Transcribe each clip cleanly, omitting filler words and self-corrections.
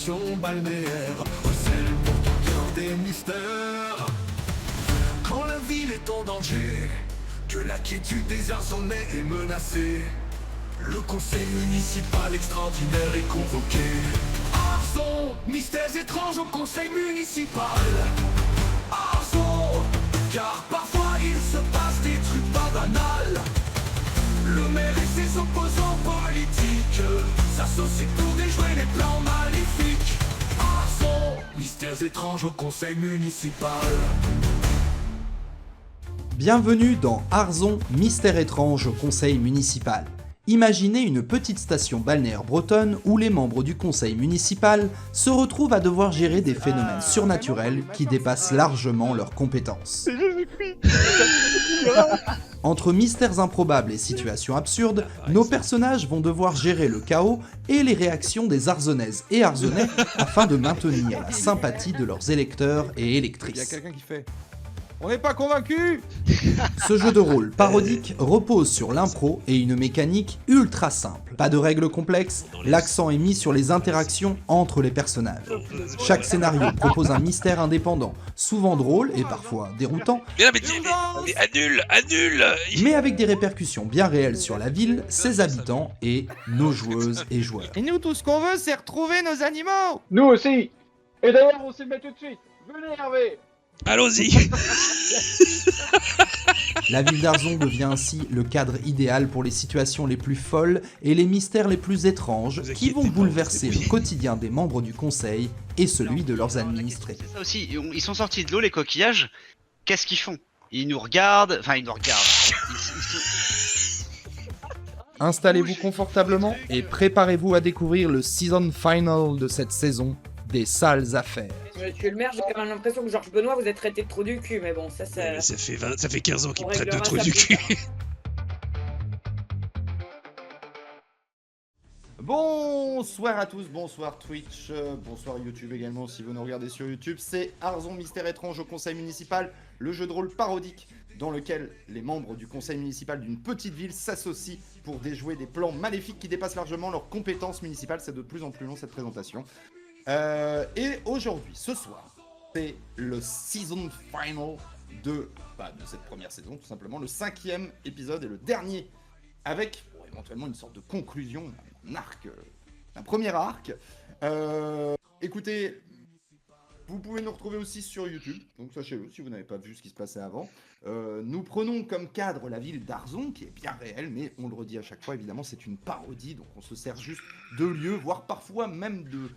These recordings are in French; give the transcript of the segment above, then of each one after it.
station balnéaire, recèle pour ton cœur des mystères. Quand la ville est en danger, que la quiétude des Arzonnais est menacée, le conseil municipal extraordinaire est convoqué. Arzon, mystères étranges au conseil municipal. Arzon, car parfois il se passe des trucs pas banals. Le maire et ses opposants politiques s'associent pour déjouer les plans maléfiques. Arzon, mystères étranges au conseil municipal. Bienvenue dans Arzon, mystère étrange au conseil municipal. Imaginez une petite station balnéaire bretonne où les membres du conseil municipal se retrouvent à devoir gérer des phénomènes surnaturels qui dépassent largement leurs compétences. Entre mystères improbables et situations absurdes, nos personnages vont devoir gérer le chaos et les réactions des Arzonnaises et Arzonnais afin de maintenir la sympathie de leurs électeurs et Il y a électrices. quelqu'un qui fait. On n'est pas convaincus. Ce jeu de rôle parodique repose sur l'impro et une mécanique ultra simple. Pas de règles complexes, l'accent est mis sur les interactions entre les personnages. Chaque scénario propose un mystère indépendant, souvent drôle et parfois déroutant, Mais non, mais annule. mais avec des répercussions bien réelles sur la ville, ses habitants et nos joueuses et joueurs. Et nous, tout ce qu'on veut, c'est retrouver nos animaux. Nous aussi. Et d'ailleurs, on s'y met tout de suite. Venez, Hervé. Allons-y. La ville d'Arzon devient ainsi le cadre idéal pour les situations les plus folles et les mystères les plus étranges qui vont bouleverser le quotidien des membres du conseil et celui de leurs administrés. C'est ça aussi, ils sont sortis de l'eau, les coquillages. Qu'est-ce qu'ils font? Ils nous regardent, enfin ils nous regardent. Installez-vous confortablement et préparez-vous à découvrir le season final de cette saison des sales affaires. Monsieur le maire, j'ai quand même l'impression que Georges Benoît vous êtes traité de trou du cul, mais bon, ça. Ça fait 15 ans qu'il On me traite de réglera trou ça du plus cul. tard. Bonsoir à tous, bonsoir Twitch, bonsoir YouTube également si vous nous regardez sur YouTube. C'est Arzon Mystère Étrange au conseil municipal, le jeu de rôle parodique dans lequel les membres du conseil municipal d'une petite ville s'associent pour déjouer des plans maléfiques qui dépassent largement leurs compétences municipales. C'est de plus en plus long cette présentation. Et aujourd'hui, ce soir, c'est le season final de cette première saison, tout simplement, le 5e épisode et le dernier, avec éventuellement une sorte de conclusion, un arc, un premier arc. Écoutez, vous pouvez nous retrouver aussi sur YouTube, donc sachez-le si vous n'avez pas vu ce qui se passait avant. Nous prenons comme cadre la ville d'Arzon, qui est bien réelle, mais on le redit à chaque fois, évidemment, c'est une parodie, donc on se sert juste de lieux, voire parfois même de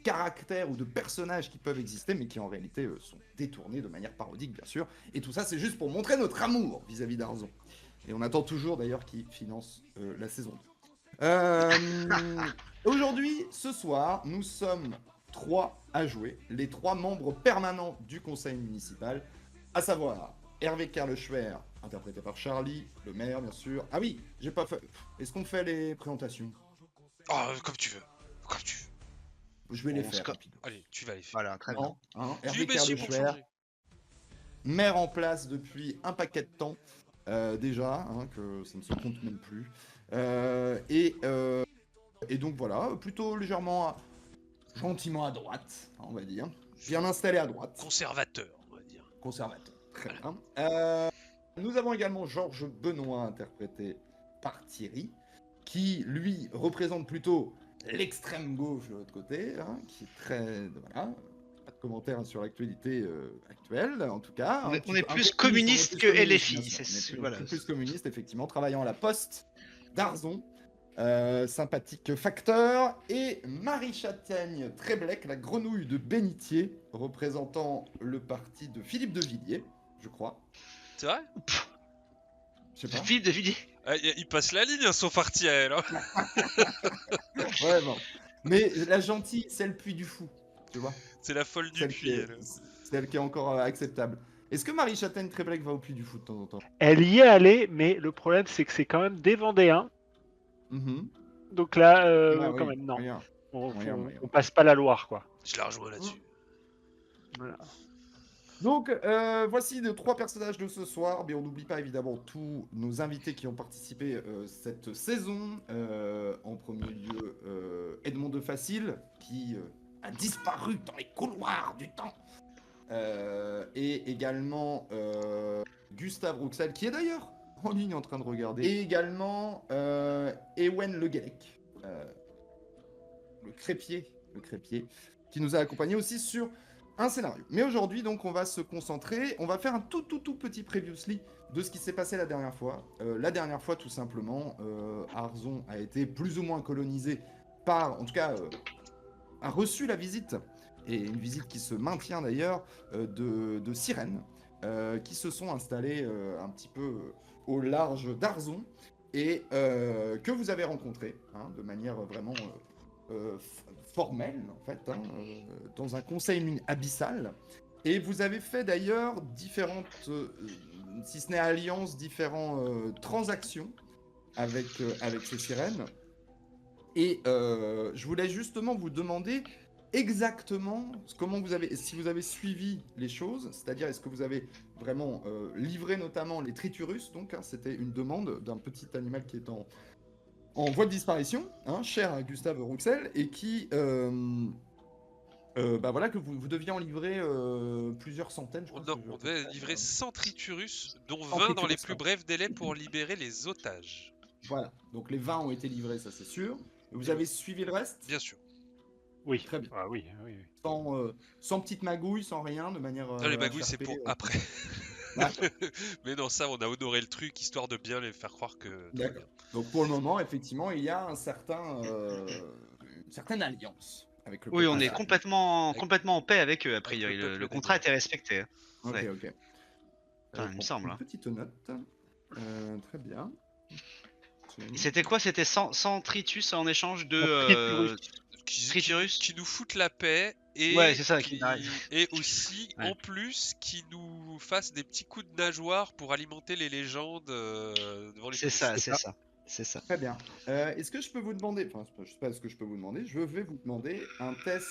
caractères ou de personnages qui peuvent exister, mais qui en réalité sont détournés de manière parodique, bien sûr. Et tout ça, c'est juste pour montrer notre amour vis-à-vis d'Arzon. Et on attend toujours, d'ailleurs, qu'ils financent la saison 2. Aujourd'hui, ce soir, nous sommes 3 à jouer, les 3 membres permanents du conseil municipal, à savoir Hervé Kerleschwer, interprété par Charlie, le maire, bien sûr. Ah oui, j'ai pas fait... Est-ce qu'on fait les présentations? Oh, comme tu veux. Comme tu veux. Je vais les faire. Rapide. Allez, tu vas les faire. Voilà, très bien. Hervé J'y suis pour Kerleschwer, changer. maire en place depuis un paquet de temps, déjà, que ça ne se compte même plus. Et donc voilà, plutôt légèrement, gentiment à droite, on va dire. Bien installé à droite. Conservateur, on va dire. Conservateur, très bien. Nous avons également Georges Benoît, interprété par Thierry, qui, lui, représente plutôt l'extrême gauche de l'autre côté, qui est très... Voilà, pas de commentaires sur l'actualité actuelle, en tout cas. On est plus communiste que LFI. Voilà. Plus communiste, effectivement, travaillant à la Poste d'Arzon. Sympathique facteur. Et Marie Châtaigne Tréblec, la grenouille de Bénitier, représentant le parti de Philippe de Villiers, je crois. C'est vrai? Je sais pas. Philippe de Villiers. Ah, il passe la ligne, son parti à elle. Hein. Ouais, bon. Mais la gentille, c'est le puits du fou, tu vois. C'est la folle du Celle puits, elle. C'est elle qui est encore acceptable. Est-ce que Marie Châtaigne Tréblec va au puits du fou de temps en temps? Elle y est allée, mais le problème c'est que c'est quand même des Vendéens. Donc là, Ah, quand oui, même, non. rien. On passe pas la Loire, quoi. Je la rejoins là-dessus. Voilà. Donc, voici les 3 personnages de ce soir, mais on n'oublie pas évidemment tous nos invités qui ont participé cette saison. En premier lieu, Edmond de Facile, qui a disparu dans les couloirs du temps. Et également Gustave Rouxel, qui est d'ailleurs en ligne en train de regarder. Et également Ewen Le Guellec, le crépier, qui nous a accompagnés aussi sur un scénario. Mais aujourd'hui, donc, on va se concentrer, on va faire un tout petit previously de ce qui s'est passé la dernière fois. La dernière fois, tout simplement, Arzon a été plus ou moins colonisé par, en tout cas, a reçu la visite, et une visite qui se maintient d'ailleurs, de sirènes, qui se sont installées un petit peu au large d'Arzon, et que vous avez rencontré, hein, de manière vraiment formelle, en fait, hein, dans un conseil abyssal. Et vous avez fait d'ailleurs différentes, si ce n'est alliances, différentes transactions avec ces sirènes. Et je voulais justement vous demander exactement comment vous avez, si vous avez suivi les choses, c'est-à-dire est-ce que vous avez vraiment livré notamment les triturus, donc hein, c'était une demande d'un petit animal qui est en voie de disparition, hein, cher à Gustave Rouxel, et qui, bah voilà, que vous deviez en livrer plusieurs centaines, je crois. On devait livrer 100 triturus, dont 100 20 dans les triturus, plus brefs délais pour libérer les otages. Voilà, donc les 20 ont été livrés, ça c'est sûr. Vous avez suivi le reste? Bien sûr. Oui. Très bien. Ah oui, oui. Sans petite magouille, sans rien, de manière. Non, les magouilles, c'est HRP, pour après. D'accord. Mais non, ça, on a honoré le truc, histoire de bien les faire croire que... tout va D'accord. bien. Donc pour le moment, effectivement, il y a une certaine alliance avec le Oui, on peuple est arabe. complètement en paix avec eux, a priori. Avec le peuple Le contrat a des été respecté. Ok, Ouais. ok. Enfin, il me Prends semble, Une hein. petite note. Très bien. C'était quoi? C'était 100 tritus en échange de triturus. Qui nous foutent la paix et, Ouais, c'est ça, qui n'arrive. et aussi, Ouais. en plus, qui nous fassent des petits coups de nageoire pour alimenter les légendes devant les C'est ça, touristes. c'est ça. C'est ça. Très bien. Est-ce que je peux vous demander, enfin, je sais pas ce que je peux vous demander, je vais vous demander un test.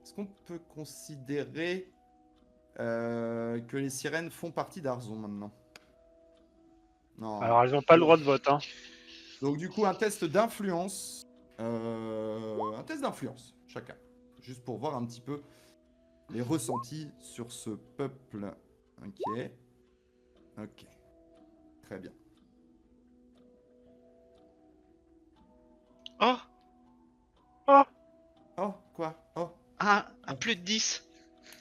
Est-ce qu'on peut considérer que les sirènes font partie d'Arzon maintenant? Non. Alors, elles n'ont pas le droit de vote, hein. Donc du coup, un test d'influence. Un test d'influence, chacun. Juste pour voir un petit peu les ressentis sur ce peuple. Ok. Ok. Très bien. Oh, Oh, quoi? Oh. un plus de 10.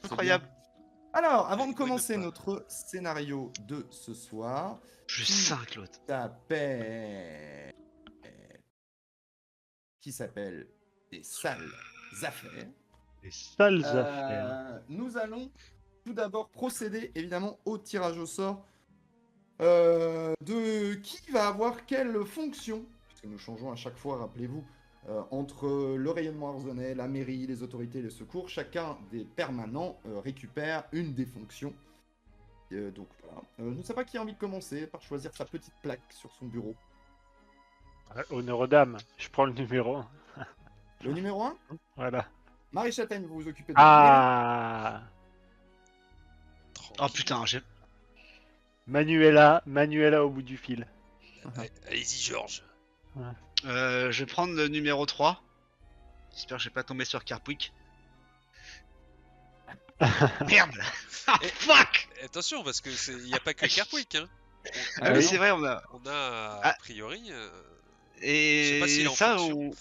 c'est Incroyable. bien. Alors, avant de Oui, commencer même pas. notre scénario de ce soir, Plus 5 l'autre. qui s'appelle Des sales affaires. Les sales affaires. Nous allons tout d'abord procéder évidemment au tirage au sort de qui va avoir quelle fonction, puisque nous changeons à chaque fois, rappelez-vous, entre le rayonnement arzonnais, la mairie, les autorités et les secours. Chacun des permanents récupère une des fonctions. Donc voilà. Je ne sais pas qui a envie de commencer par choisir sa petite plaque sur son bureau. Honneur aux dames. Je prends le numéro 1. Le numéro 1, Voilà. Marie Châtaigne, vous vous occupez de Ah, Oh putain, j'ai. Manuela au bout du fil. Allez-y, Georges. Je vais prendre le numéro 3. J'espère que je vais pas tomber sur Carpwick. Merde. Ah, fuck. Attention, parce que il n'y a pas que Carpwick. Hein. Ah oui, c'est vrai, on a. On a, Ah. a priori... Je sais Et pas s'il est en ça, fonction.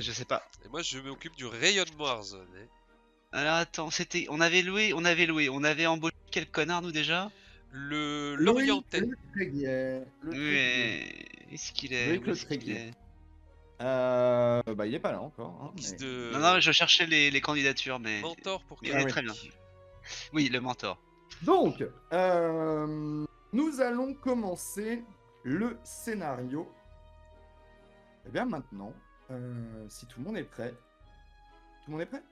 je sais pas. Et moi, je m'occupe du rayonnement arzonnais. Alors attends, on avait loué, on avait embauché quel connard nous déjà? L'orientais. Le Tréguier. Est-ce qu'il est? Loïc Où Le est-ce qu'il Tréguier. est Bah il est pas là encore. Hein, Guise mais- de Non, je cherchais les candidatures, mais. mentor pour Il est Carpwick. très bien. Oui, le mentor. Donc, nous allons commencer le scénario. Et bien maintenant, si tout le monde est prêt. Tout le monde est prêt?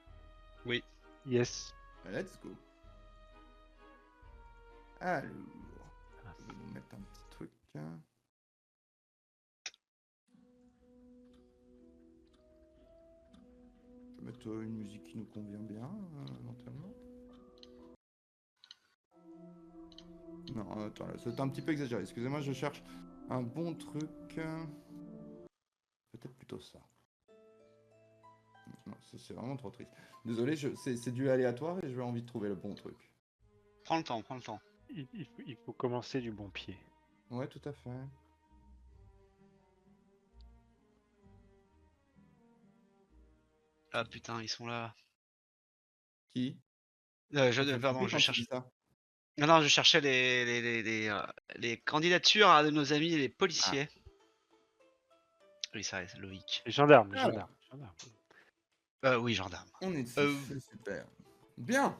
Yes. Let's go. Alors, je vais vous mettre un petit truc. Je vais mettre une musique qui nous convient bien, éventuellement. Non, attends, là, c'est un petit peu exagéré. Excusez-moi, je cherche un bon truc. Peut-être plutôt ça. c'est vraiment trop triste. Désolé, c'est du aléatoire et je vais envie de trouver le bon truc. Prends le temps, prends le temps. Il faut commencer du bon pied. Ouais, tout à fait. Ah putain, ils sont là. Qui? Pardon, Quand je tu cherche. dis ça. Non, je cherchais les candidatures de nos amis les policiers. Oui, ça, c'est Loïc. Les gendarmes, les Alors. gendarmes. Oui, gendarme. On est dessus, Euh, c'est super. Bien.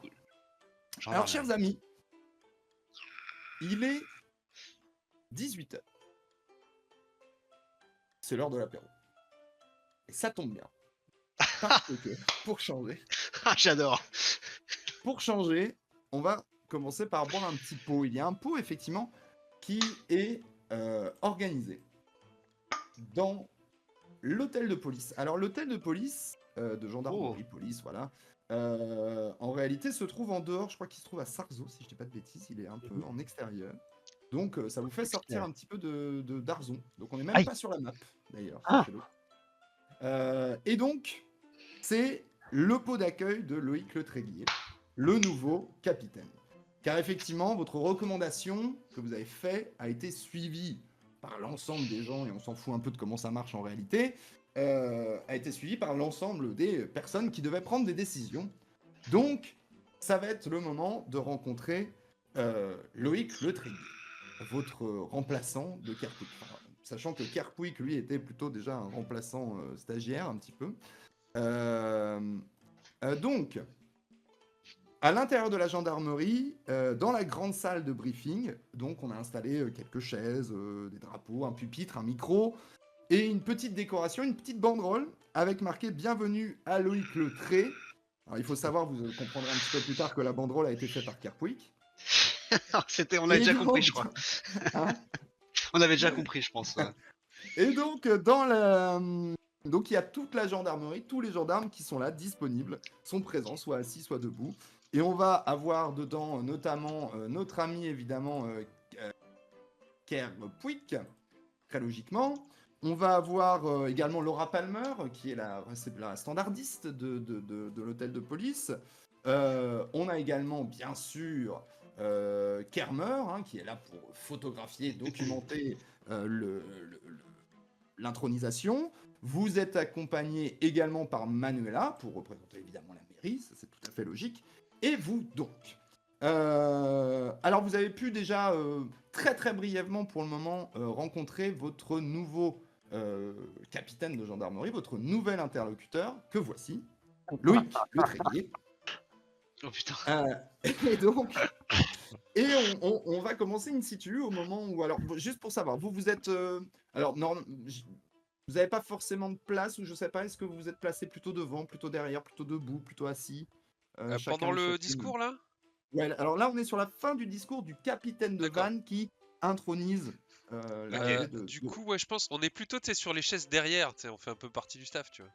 Gendarme. Alors, chers amis, il est 18h. C'est l'heure de l'apéro. Et ça tombe bien. Parce que, pour changer, Ah, j'adore. on va commencer par boire un petit pot. Il y a un pot, effectivement, qui est organisé dans l'hôtel de police. Alors, l'hôtel de police, de gendarmerie, police, voilà, en réalité, se trouve en dehors. Je crois qu'il se trouve à Sarzeau, si je dis pas de bêtises. Il est un peu en extérieur. Donc, ça vous fait sortir un petit peu de d'Arzon. Donc, on n'est même Aïe. pas sur la map, d'ailleurs. Ah. sachez-le. Et donc, c'est le pot d'accueil de Loïc Le Tréguier, le nouveau capitaine. Car effectivement, votre recommandation que vous avez faite a été suivie par l'ensemble des gens, et on s'en fout un peu de comment ça marche en réalité, a été suivie par l'ensemble des personnes qui devaient prendre des décisions. Donc, ça va être le moment de rencontrer Loïc Le Tréguier, votre remplaçant de Kerpouik. Enfin, sachant que Kerpouik, lui, était plutôt déjà un remplaçant stagiaire, un petit peu. Donc, à l'intérieur de la gendarmerie, dans la grande salle de briefing, donc on a installé quelques chaises, des drapeaux, un pupitre, un micro, et une petite décoration, une petite banderole, avec marqué « Bienvenue à Loïc Le Tré ». Alors, il faut savoir, vous comprendrez un petit peu plus tard que la banderole a été faite par Kerpouik. On a Et déjà donc- compris, je crois. Hein On avait déjà compris, je pense. Ouais. Et donc, donc, il y a toute la gendarmerie, tous les gendarmes qui sont là, disponibles, sont présents, soit assis, soit debout. Et on va avoir dedans, notamment, notre ami, évidemment, Kerpouik, très logiquement. On va avoir également Laura Palmer, qui est la standardiste de l'hôtel de police. On a également, bien sûr, Kermer, hein, qui est là pour photographier, documenter l'intronisation. Vous êtes accompagné également par Manuela, pour représenter évidemment la mairie, ça c'est tout à fait logique. Et vous donc. Alors vous avez pu déjà, très très brièvement pour le moment, rencontrer votre nouveau capitaine de gendarmerie, votre nouvel interlocuteur, que voici, Loïc Le Tréguier. Oh putain. Et donc, on va commencer in situ au moment où, alors juste pour savoir, vous êtes, alors non, vous n'avez pas forcément de place, ou je sais pas, est-ce que vous vous êtes placé plutôt devant, plutôt derrière, plutôt debout, plutôt assis, chacun Pendant de le son discours là? Ouais, alors là on est sur la fin du discours du capitaine de D'accord. vanne qui intronise l'arrivée de. Du coup, ouais, je pense on est plutôt sur les chaises derrière, tu sais, on fait un peu partie du staff, tu vois.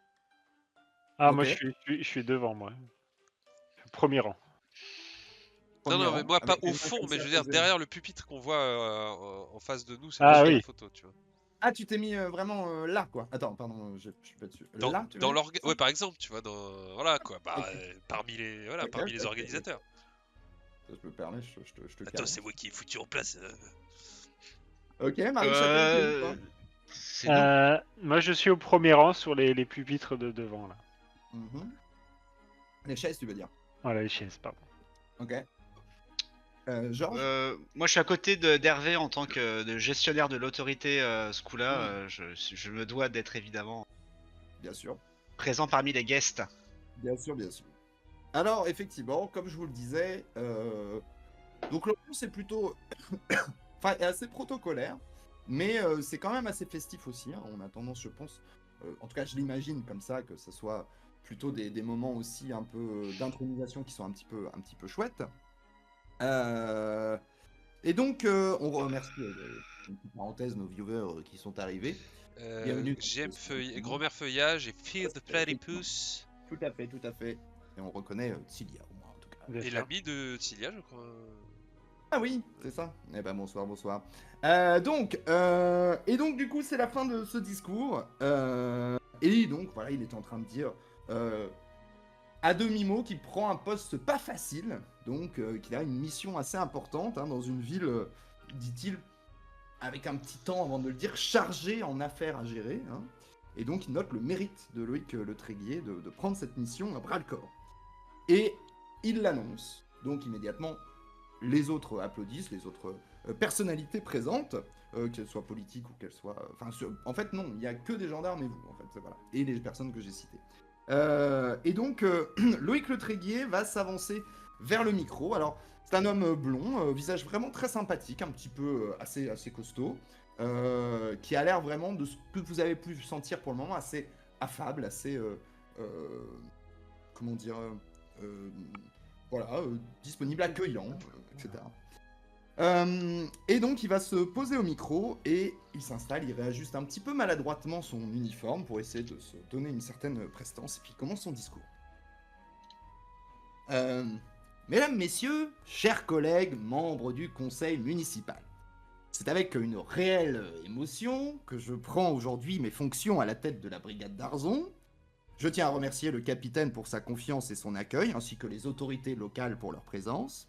Ah, moi, Ok. je suis devant, moi. Premier rang. Non, premier non, mais rang, moi pas avec au les mains fond, comme mais ça je veux dire posées. derrière le pupitre qu'on voit en face de nous, c'est Ah pour oui. la photo, tu vois. Ah, tu t'es mis vraiment là, quoi. Attends, pardon, je suis pas dessus. Là, tu veux Dans dire ouais, par exemple, tu vois, voilà quoi, bah, Ok. parmi les, Ok, parmi les ok, organisateurs. Ça, je me permets, je te Attends, calme. c'est moi qui ai foutu en place. Ok, Marie Chapelle, t'es où, toi C'est nous. Moi, je suis au premier rang sur les pupitres de devant, là. Mhm. Les chaises, tu veux dire. Voilà, les chaises, pardon. Ok. Georges Moi, je suis à côté d'Hervé en tant que de gestionnaire de l'autorité ce coup-là. Je me dois d'être évidemment Bien sûr. présent parmi les guests. Bien sûr, bien sûr. Alors, effectivement, comme je vous le disais, donc l'ambiance est plutôt enfin, est assez protocolaire, mais c'est quand même assez festif aussi. Hein. On a tendance, je pense, en tout cas, je l'imagine comme ça, que ce soit plutôt des moments aussi un peu d'intronisation qui sont un petit peu chouettes. Et donc, on remercie, une petite parenthèse, nos viewers qui sont arrivés. Bienvenue. Grand-mère Feuillage et Fear the Platypus. Tout à fait, tout à fait. Et on reconnaît Tilia, au moins, en tout cas. Bien Et sûr. l'ami de Tilia, je crois. Ah oui, c'est ça. Eh ben bonsoir, bonsoir. Donc, du coup, c'est la fin de ce discours. Et donc, voilà, il est en train de dire à demi-mot qu'il prend un poste pas facile, donc qu'il a une mission assez importante dans une ville, dit-il, avec un petit temps avant de le dire, chargé en affaires à gérer. Et donc il note le mérite de Loïc Le Tréguier de prendre cette mission à bras-le-corps. Et il l'annonce, donc immédiatement les autres applaudissent, les autres personnalités présentes, qu'elles soient politiques ou qu'elles soient... en fait non, il n'y a que des gendarmes et vous, en fait, voilà, et les personnes que j'ai citées. Et donc Loïc Le Tréguier va s'avancer vers le micro. Alors c'est un homme blond, visage vraiment très sympathique, un petit peu assez costaud, qui a l'air vraiment de ce que vous avez pu sentir pour le moment, assez affable, assez... comment dire... voilà, disponible, accueillant, etc. Et donc il va se poser au micro et il s'installe, il réajuste un petit peu maladroitement son uniforme pour essayer de se donner une certaine prestance et puis il commence son discours. Mesdames, messieurs, chers collègues, membres du conseil municipal, c'est avec une réelle émotion que je prends aujourd'hui mes fonctions à la tête de la brigade d'Arzon. Je tiens à remercier le capitaine pour sa confiance et son accueil, ainsi que les autorités locales pour leur présence.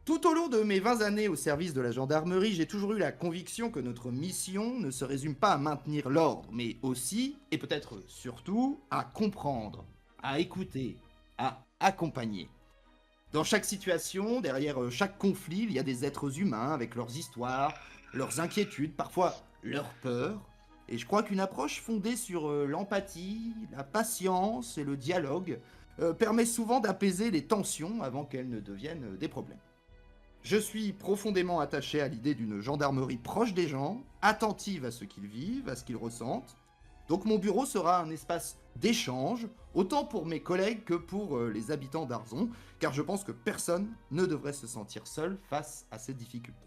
Tout au long de mes 20 années au service de la gendarmerie, j'ai toujours eu la conviction que notre mission ne se résume pas à maintenir l'ordre, mais aussi, et peut-être surtout, à comprendre, à écouter, à accompagner. Dans chaque situation, derrière chaque conflit, il y a des êtres humains avec leurs histoires, leurs inquiétudes, parfois leurs peurs. Et je crois qu'une approche fondée sur l'empathie, la patience et le dialogue permet souvent d'apaiser les tensions avant qu'elles ne deviennent des problèmes. Je suis profondément attaché à l'idée d'une gendarmerie proche des gens, attentive à ce qu'ils vivent, à ce qu'ils ressentent. Donc mon bureau sera un espace d'échange, autant pour mes collègues que pour les habitants d'Arzon, car je pense que personne ne devrait se sentir seul face à ces difficultés.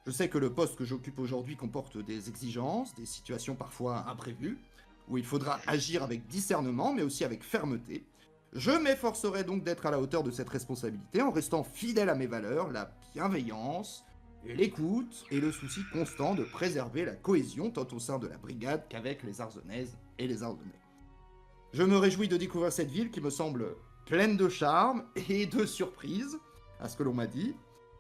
Je sais que le poste que j'occupe aujourd'hui comporte des exigences, des situations parfois imprévues, où il faudra agir avec discernement, mais aussi avec fermeté. Je m'efforcerai donc d'être à la hauteur de cette responsabilité en restant fidèle à mes valeurs, la bienveillance, l'écoute et le souci constant de préserver la cohésion tant au sein de la brigade qu'avec les Arzonnaises et les Ardennais. Je me réjouis de découvrir cette ville qui me semble pleine de charme et de surprises, à ce que l'on m'a dit.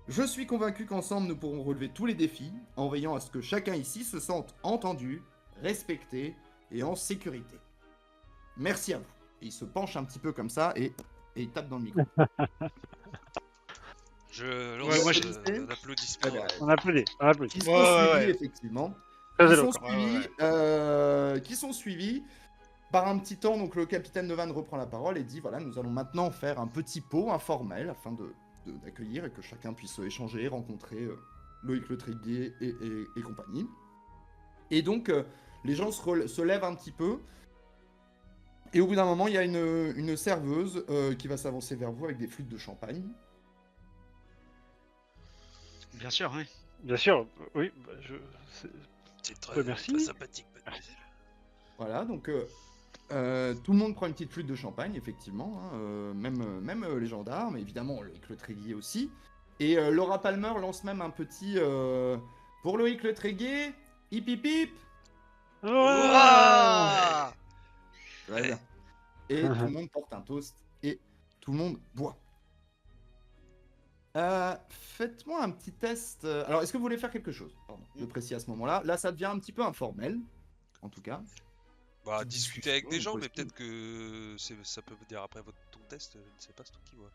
Je suis convaincu qu'ensemble nous pourrons relever tous les défis en veillant à ce que chacun ici se sente entendu, respecté et en sécurité. Merci à vous. Et il se penche un petit peu comme ça et il tape dans le micro. Je lance moi, un applaudissement. On applaudit. Qui sont suivis, effectivement. Très Qui sont, éloquent. suivis, qui sont suivis par un petit temps. Donc le capitaine Nevan reprend la parole et dit voilà, nous allons maintenant faire un petit pot informel afin d'accueillir et que chacun puisse échanger, rencontrer Loïc Le Tréguier et compagnie. Et donc les gens se lèvent un petit peu. Et au bout d'un moment, il y a une serveuse qui va s'avancer vers vous avec des flûtes de champagne. Bien sûr, oui. Bien sûr, oui. C'est très, merci. très sympathique, mademoiselle. Voilà, donc tout le monde prend une petite flûte de champagne, effectivement, même les gendarmes, évidemment Loïc Le Tréguier aussi. Et Laura Palmer lance même un petit pour Loïc Le Tréguier, hip hip hip. Ouah Très bien. Et tout le monde porte un toast et tout le monde boit. Faites-moi un petit test. Alors, est-ce que vous voulez faire quelque chose? Pardon, je précise à ce moment-là. Là, ça devient un petit peu informel, en tout cas. Bah, discuter avec des gens, mais possible. peut-être que ça peut venir après ton test, je ne sais pas, c'est toi qui vois.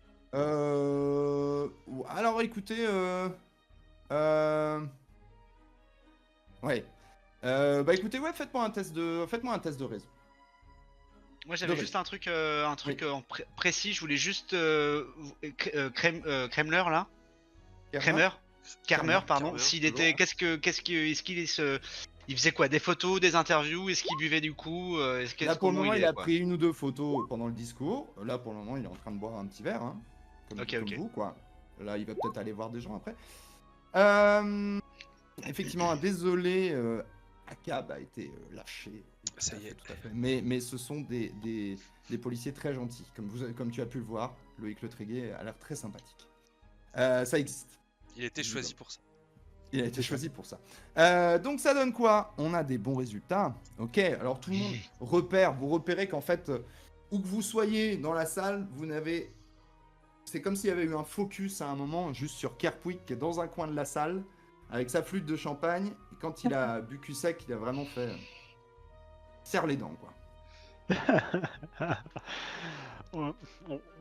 Alors, écoutez, ouais. Bah, écoutez, ouais, faites-moi un test de raison. Moi j'avais juste un truc en précis, je voulais juste Kremler là. Kermer, pardon. Kermer, S'il était, il faisait quoi? Des photos, des interviews? Est-ce qu'il buvait du coup? Là, pour le moment, il a pris une ou deux photos pendant le discours. Là, pour le moment, il est en train de boire un petit verre, hein, comme vous, quoi. Là, il va peut-être aller voir des gens après. Effectivement, désolé, Akab a été lâché. Ça y est. Tout à fait. Mais ce sont des policiers très gentils. Comme tu as pu le voir, Loïc Le Tréguier a l'air très sympathique. Ça existe. Il a été choisi pour ça. Il a été choisi pour ça. Donc ça donne quoi? On a des bons résultats. Ok, alors tout le monde repère. Vous repérez qu'en fait, où que vous soyez dans la salle, vous n'avez... C'est comme s'il y avait eu un focus à un moment juste sur Kerpwick qui est dans un coin de la salle avec sa flûte de champagne. Et quand il a bu cul sec, il a vraiment fait... serre les dents, quoi.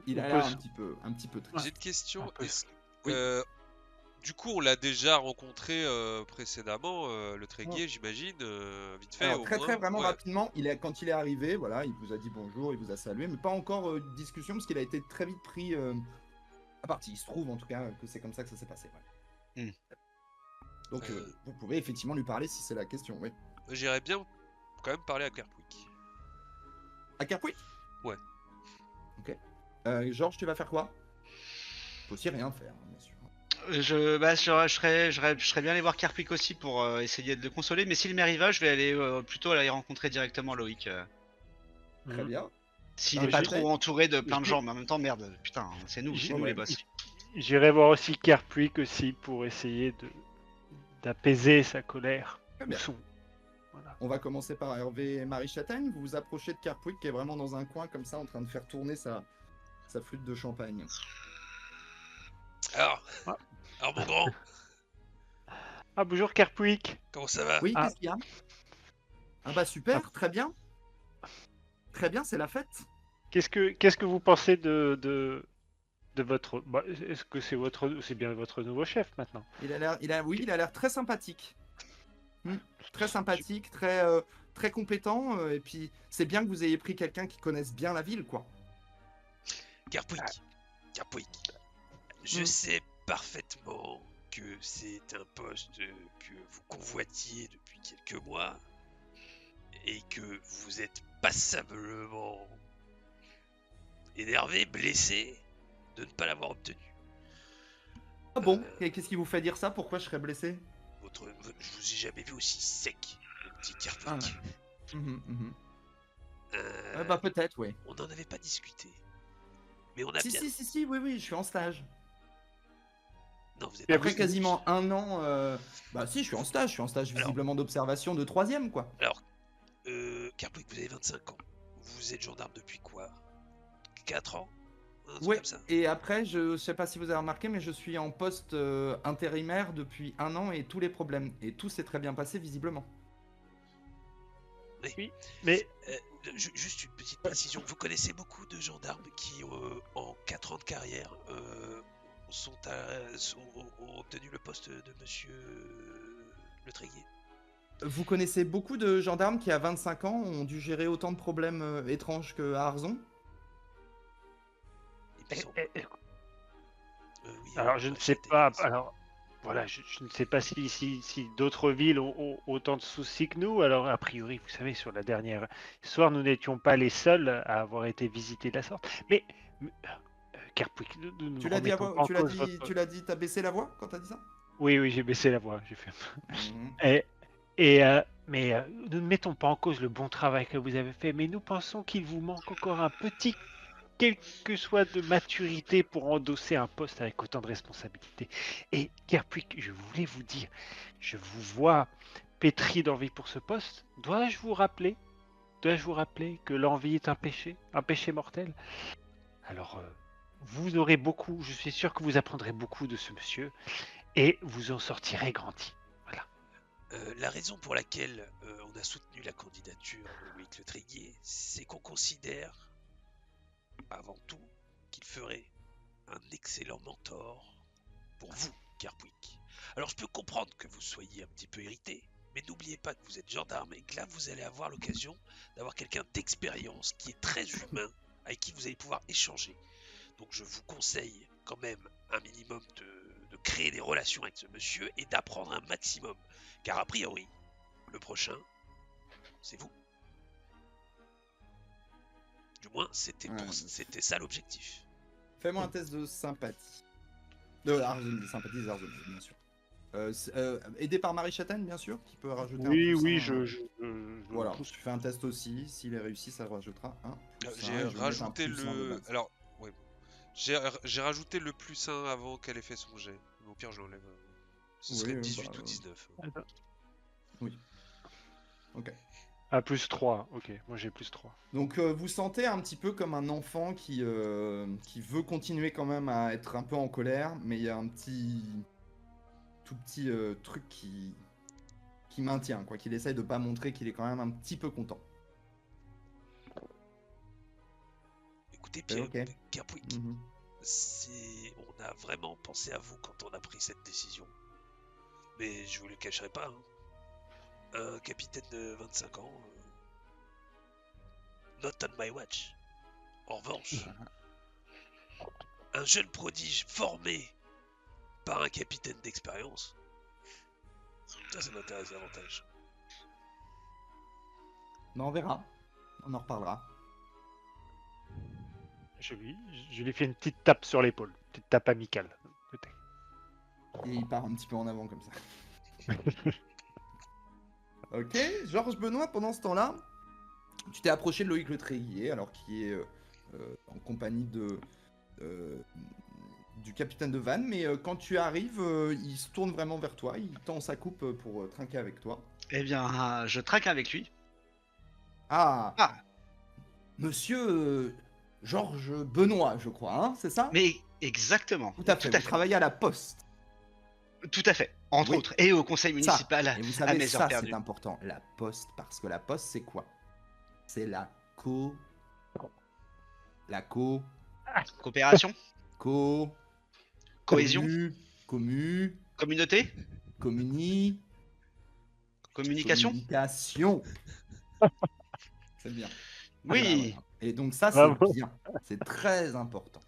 Il a l'air un petit peu triste. J'ai une question. Un peu. Oui. Du coup, on l'a déjà rencontré précédemment, le Tréguier, j'imagine, vite fait. Alors, au très moins. très vraiment Ouais. rapidement, quand il est arrivé, voilà, il vous a dit bonjour, il vous a salué, mais pas encore de discussion parce qu'il a été très vite pris à partie. Il se trouve en tout cas que c'est comme ça que ça s'est passé. Ouais. Donc vous pouvez effectivement lui parler si c'est la question, oui. J'irais bien quand même parler à Kerpwick. À Kerpwick? Ouais. Ok. Georges, tu vas faire quoi? Faut aussi rien faire, hein, bien sûr. Je serais bien aller voir Kerpwick aussi pour essayer de le consoler, mais s'il m'arrive, je vais aller plutôt aller rencontrer directement Loïc. Très bien. S'il Ah, est pas j'étais- trop entouré de plein de gens, mais en même temps, merde, putain, c'est nous Ouais. les boss. J'irai voir aussi Kerpwick aussi pour essayer d'apaiser sa colère. Très bien. Voilà. On va commencer par Hervé et Marie Châtaigne. Vous vous approchez de Kerpwick qui est vraiment dans un coin comme ça en train de faire tourner sa flûte de champagne. Alors, Ah. alors mon grand, Ah, bonjour Kerpwick. comment ça va? Oui, Ah. qu'est-ce qu'il y a? Ah bah super, très bien. Très bien, c'est la fête. Qu'est-ce que vous pensez de votre... Bah, est-ce que c'est bien votre nouveau chef maintenant? Il a l'air très sympathique. Très sympathique, très compétent. Et puis, c'est bien que vous ayez pris quelqu'un qui connaisse bien la ville, quoi. Kerpwick, je sais parfaitement que c'est un poste que vous convoitiez depuis quelques mois et que vous êtes passablement énervé, blessé de ne pas l'avoir obtenu. Ah bon? Et qu'est-ce qui vous fait dire ça? Pourquoi je serais blessé? Je vous ai jamais vu aussi sec, mon petit Kerpwick. Bah peut-être, oui. On n'en avait pas discuté. Mais on a bien... Si, oui, je suis en stage. Non, vous êtes Et Après vous- quasiment un an, bah si, je suis en stage visiblement d'observation de 3ème, quoi. Alors, Kerpwick, vous avez 25 ans. Vous êtes gendarme depuis quoi? 4 ans? Un truc Ouais, comme ça. et après, je sais pas si vous avez remarqué, mais je suis en poste intérimaire depuis 1 an et tous les problèmes. Et tout s'est très bien passé, visiblement. Mais Juste une petite précision. Vous connaissez beaucoup de gendarmes qui, en 4 ans de carrière, ont obtenu le poste de monsieur Le Tréguier? Vous connaissez beaucoup de gendarmes qui, à 25 ans, ont dû gérer autant de problèmes étranges qu'à Arzon? Il me semble. Oui, alors je ne sais j'étais- pas. Alors voilà, je ne sais pas si d'autres villes ont autant de soucis que nous. Alors a priori, vous savez, sur la dernière histoire, nous n'étions pas les seuls à avoir été visités de la sorte. Mais Kerpwick, nous Tu l'as dit, remettons pas en cause tu l'as dit, t'as baissé la voix quand t'as dit ça? Oui, j'ai baissé la voix. J'ai fait. Mhm. Mais nous ne mettons pas en cause le bon travail que vous avez fait, mais nous pensons qu'il vous manque encore un petit quelque soit de maturité pour endosser un poste avec autant de responsabilités. Et Kerpwick, je voulais vous dire, je vous vois pétri d'envie pour ce poste. Dois-je vous rappeler que l'envie est un péché mortel? Alors, vous aurez beaucoup, je suis sûr que vous apprendrez beaucoup de ce monsieur, et vous en sortirez grandi. Voilà. La raison pour laquelle on a soutenu la candidature de Loïc Le Tréguier, c'est qu'on considère avant tout qu'il ferait un excellent mentor pour vous, Kerpwick. Alors je peux comprendre que vous soyez un petit peu irrité, mais n'oubliez pas que vous êtes gendarme et que là vous allez avoir l'occasion d'avoir quelqu'un d'expérience qui est très humain, avec qui vous allez pouvoir échanger. Donc je vous conseille quand même un minimum de créer des relations avec ce monsieur et d'apprendre un maximum. Car a priori, le prochain, c'est vous. Du moins, c'était ça l'objectif. Fais-moi un test de sympathie. De sympathie des Arzonais, bien sûr. Aidé par Marie Châtaigne, bien sûr, qui peut rajouter un plus Oui, un, Voilà, tu fais un test aussi. S'il est réussi, ça rajoutera un. J'ai rajouté le... Alors, ouais, j'ai rajouté le plus 1 avant qu'elle ait fait son jet. Au pire, je l'enlève. Ce serait 18 ou 19. Oui. Ok. Ah, plus 3. Ok, moi j'ai plus 3. Donc vous sentez un petit peu comme un enfant qui veut continuer quand même à être un peu en colère, mais il y a un tout petit truc qui maintient, quoi, qu'il essaye de pas montrer qu'il est quand même un petit peu content. Écoutez, C'est ok. Kerpwick, Mhm. on a vraiment pensé à vous quand on a pris cette décision. Mais je vous le cacherai pas, hein. Un capitaine de 25 ans, not on my watch. En revanche, un jeune prodige formé par un capitaine d'expérience, ça m'intéresse davantage. Mais on verra. On en reparlera. Je lui fais une petite tape sur l'épaule. Une petite tape amicale. Peut-être. Et il part un petit peu en avant comme ça. Ok, Georges Benoît, pendant ce temps-là, tu t'es approché de Loïc Le Tréguier, alors qui est en compagnie du capitaine de Vannes, mais quand tu arrives, il se tourne vraiment vers toi, il tend sa coupe pour trinquer avec toi. Eh bien, je traque avec lui. Ah, Ah, monsieur Georges Benoît, je crois, hein, c'est ça? mais exactement. Tout à fait, vous travaillez à la Poste. Tout à fait. Entre Oui. autres. Et au conseil Ça, municipal et vous à savez, mes heures ça perdues. c'est important, la Poste, parce que la Poste c'est quoi? C'est la Coopération, cohésion, commu, communauté, communication. communication. C'est bien. Oui. Voilà. Et donc ça, Bravo. c'est bien. C'est très important.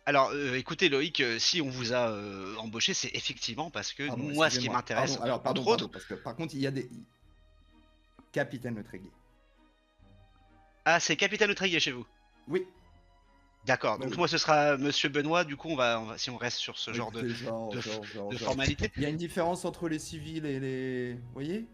Alors, écoutez Loïc, si on vous a embauché, c'est effectivement parce que Pardon, moi, ce qui excusez-moi. m'intéresse, Pardon, entre autres, parce que par contre, il y a des... Capitaine Le Tréguier. ah, c'est Capitaine Le Tréguier chez vous. Oui. D'accord. Bah Donc oui. moi, ce sera Monsieur Benoît. Du coup, on va, si on reste sur ce genre Écoutez, de Georges. formalité. Il y a une différence entre les civils et les... Vous voyez?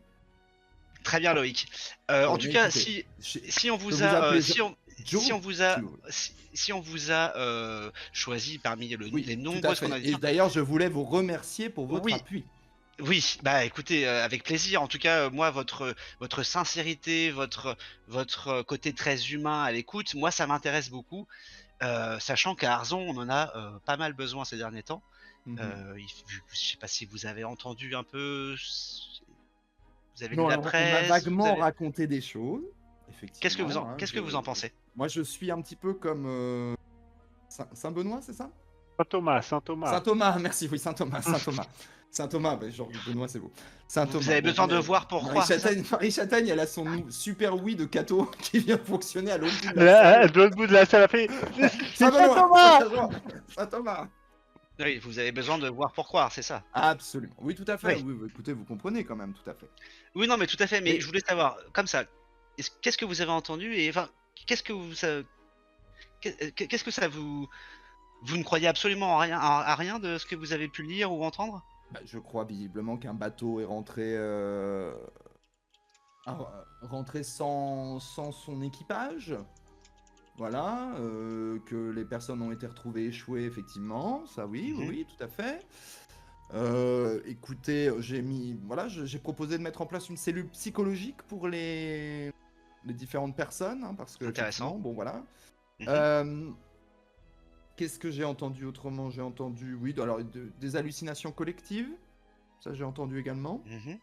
Très bien, Loïc. Bon, En tout mais cas, écoutez, si on je vous peux a, appeler si on, Joe, si on vous a, si vous voulez. si on vous a choisi parmi Oui, les tout à nombreuses fait. Et candidatures. d'ailleurs, je voulais vous remercier pour votre Oui, appui. oui, bah écoutez, avec plaisir. En tout cas, moi, votre sincérité, votre côté très humain à l'écoute, moi, ça m'intéresse beaucoup. Sachant qu'à Arzon, on en a pas mal besoin ces derniers temps. Mhm. Je sais pas si vous avez entendu un peu, vous avez lu Non, la alors, on m'a presse, vous vaguement avez... raconté des choses, effectivement. Hein, qu'est-ce que vous en pensez? moi, je suis un petit peu comme Saint-Benoît, c'est ça? Saint-Thomas. Saint-Thomas, merci, oui, Saint-Thomas. Saint-Thomas, bah, Georges Benoît, c'est beau. Saint-Thomas. Vous avez Bon, besoin non, de mais voir pour Marie croire, c'est ça? Châtaigne, elle a son super oui de Cato qui vient fonctionner à l'autre bout de la À salle. l'autre bout de la salle, a fait. C'est Saint-Benoît! Saint-Thomas. Saint-Thomas! Oui, vous avez besoin de voir pour croire, c'est ça? Absolument. Oui, tout à fait. Oui. Oui, écoutez, vous comprenez quand même, tout à fait. Oui, non, mais tout à fait. Mais Mais- je voulais savoir, comme ça, qu'est-ce que vous avez entendu et enfin, qu'est-ce que vous, qu'est-ce que ça vous ne croyez absolument à rien de ce que vous avez pu lire ou entendre? Bah, je crois visiblement qu'un bateau est rentré sans son équipage. Voilà, que les personnes ont été retrouvées échouées, effectivement. Ça, oui, Mhm. oui, tout à fait. Écoutez, j'ai proposé de mettre en place une cellule psychologique pour les différentes personnes, hein, parce que Intéressant. effectivement, bon voilà. Mhm. Qu'est-ce que j'ai entendu autrement? J'ai entendu, oui, alors des hallucinations collectives. Ça, j'ai entendu également. Mhm.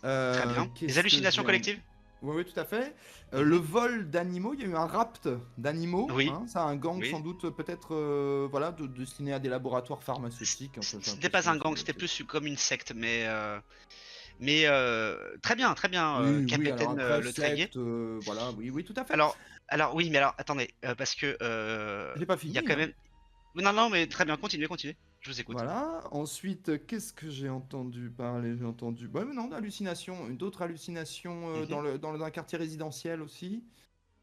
Très bien. Qu'est-ce Les que hallucinations j'ai collectives? Oui, oui, tout à fait. Le vol d'animaux, il y a eu un rapt d'animaux. Oui. Hein, ça, un gang Oui. sans doute peut-être voilà, destiné à des laboratoires pharmaceutiques. Enfin, j'ai C'était pas un gang, l'impression c'était que plus comme une secte, mais très bien, oui, oui, alors capitaine après, Le Tréguier. secte, voilà, oui, oui, tout à fait. Alors oui, mais alors attendez, parce que J'ai pas il y a fini. quand Hein. même. Non, mais très bien, continuez, je vous écoute. Voilà. Ensuite, qu'est-ce que j'ai entendu parler? J'ai entendu, bah, non, d'autres hallucinations dans un quartier résidentiel aussi.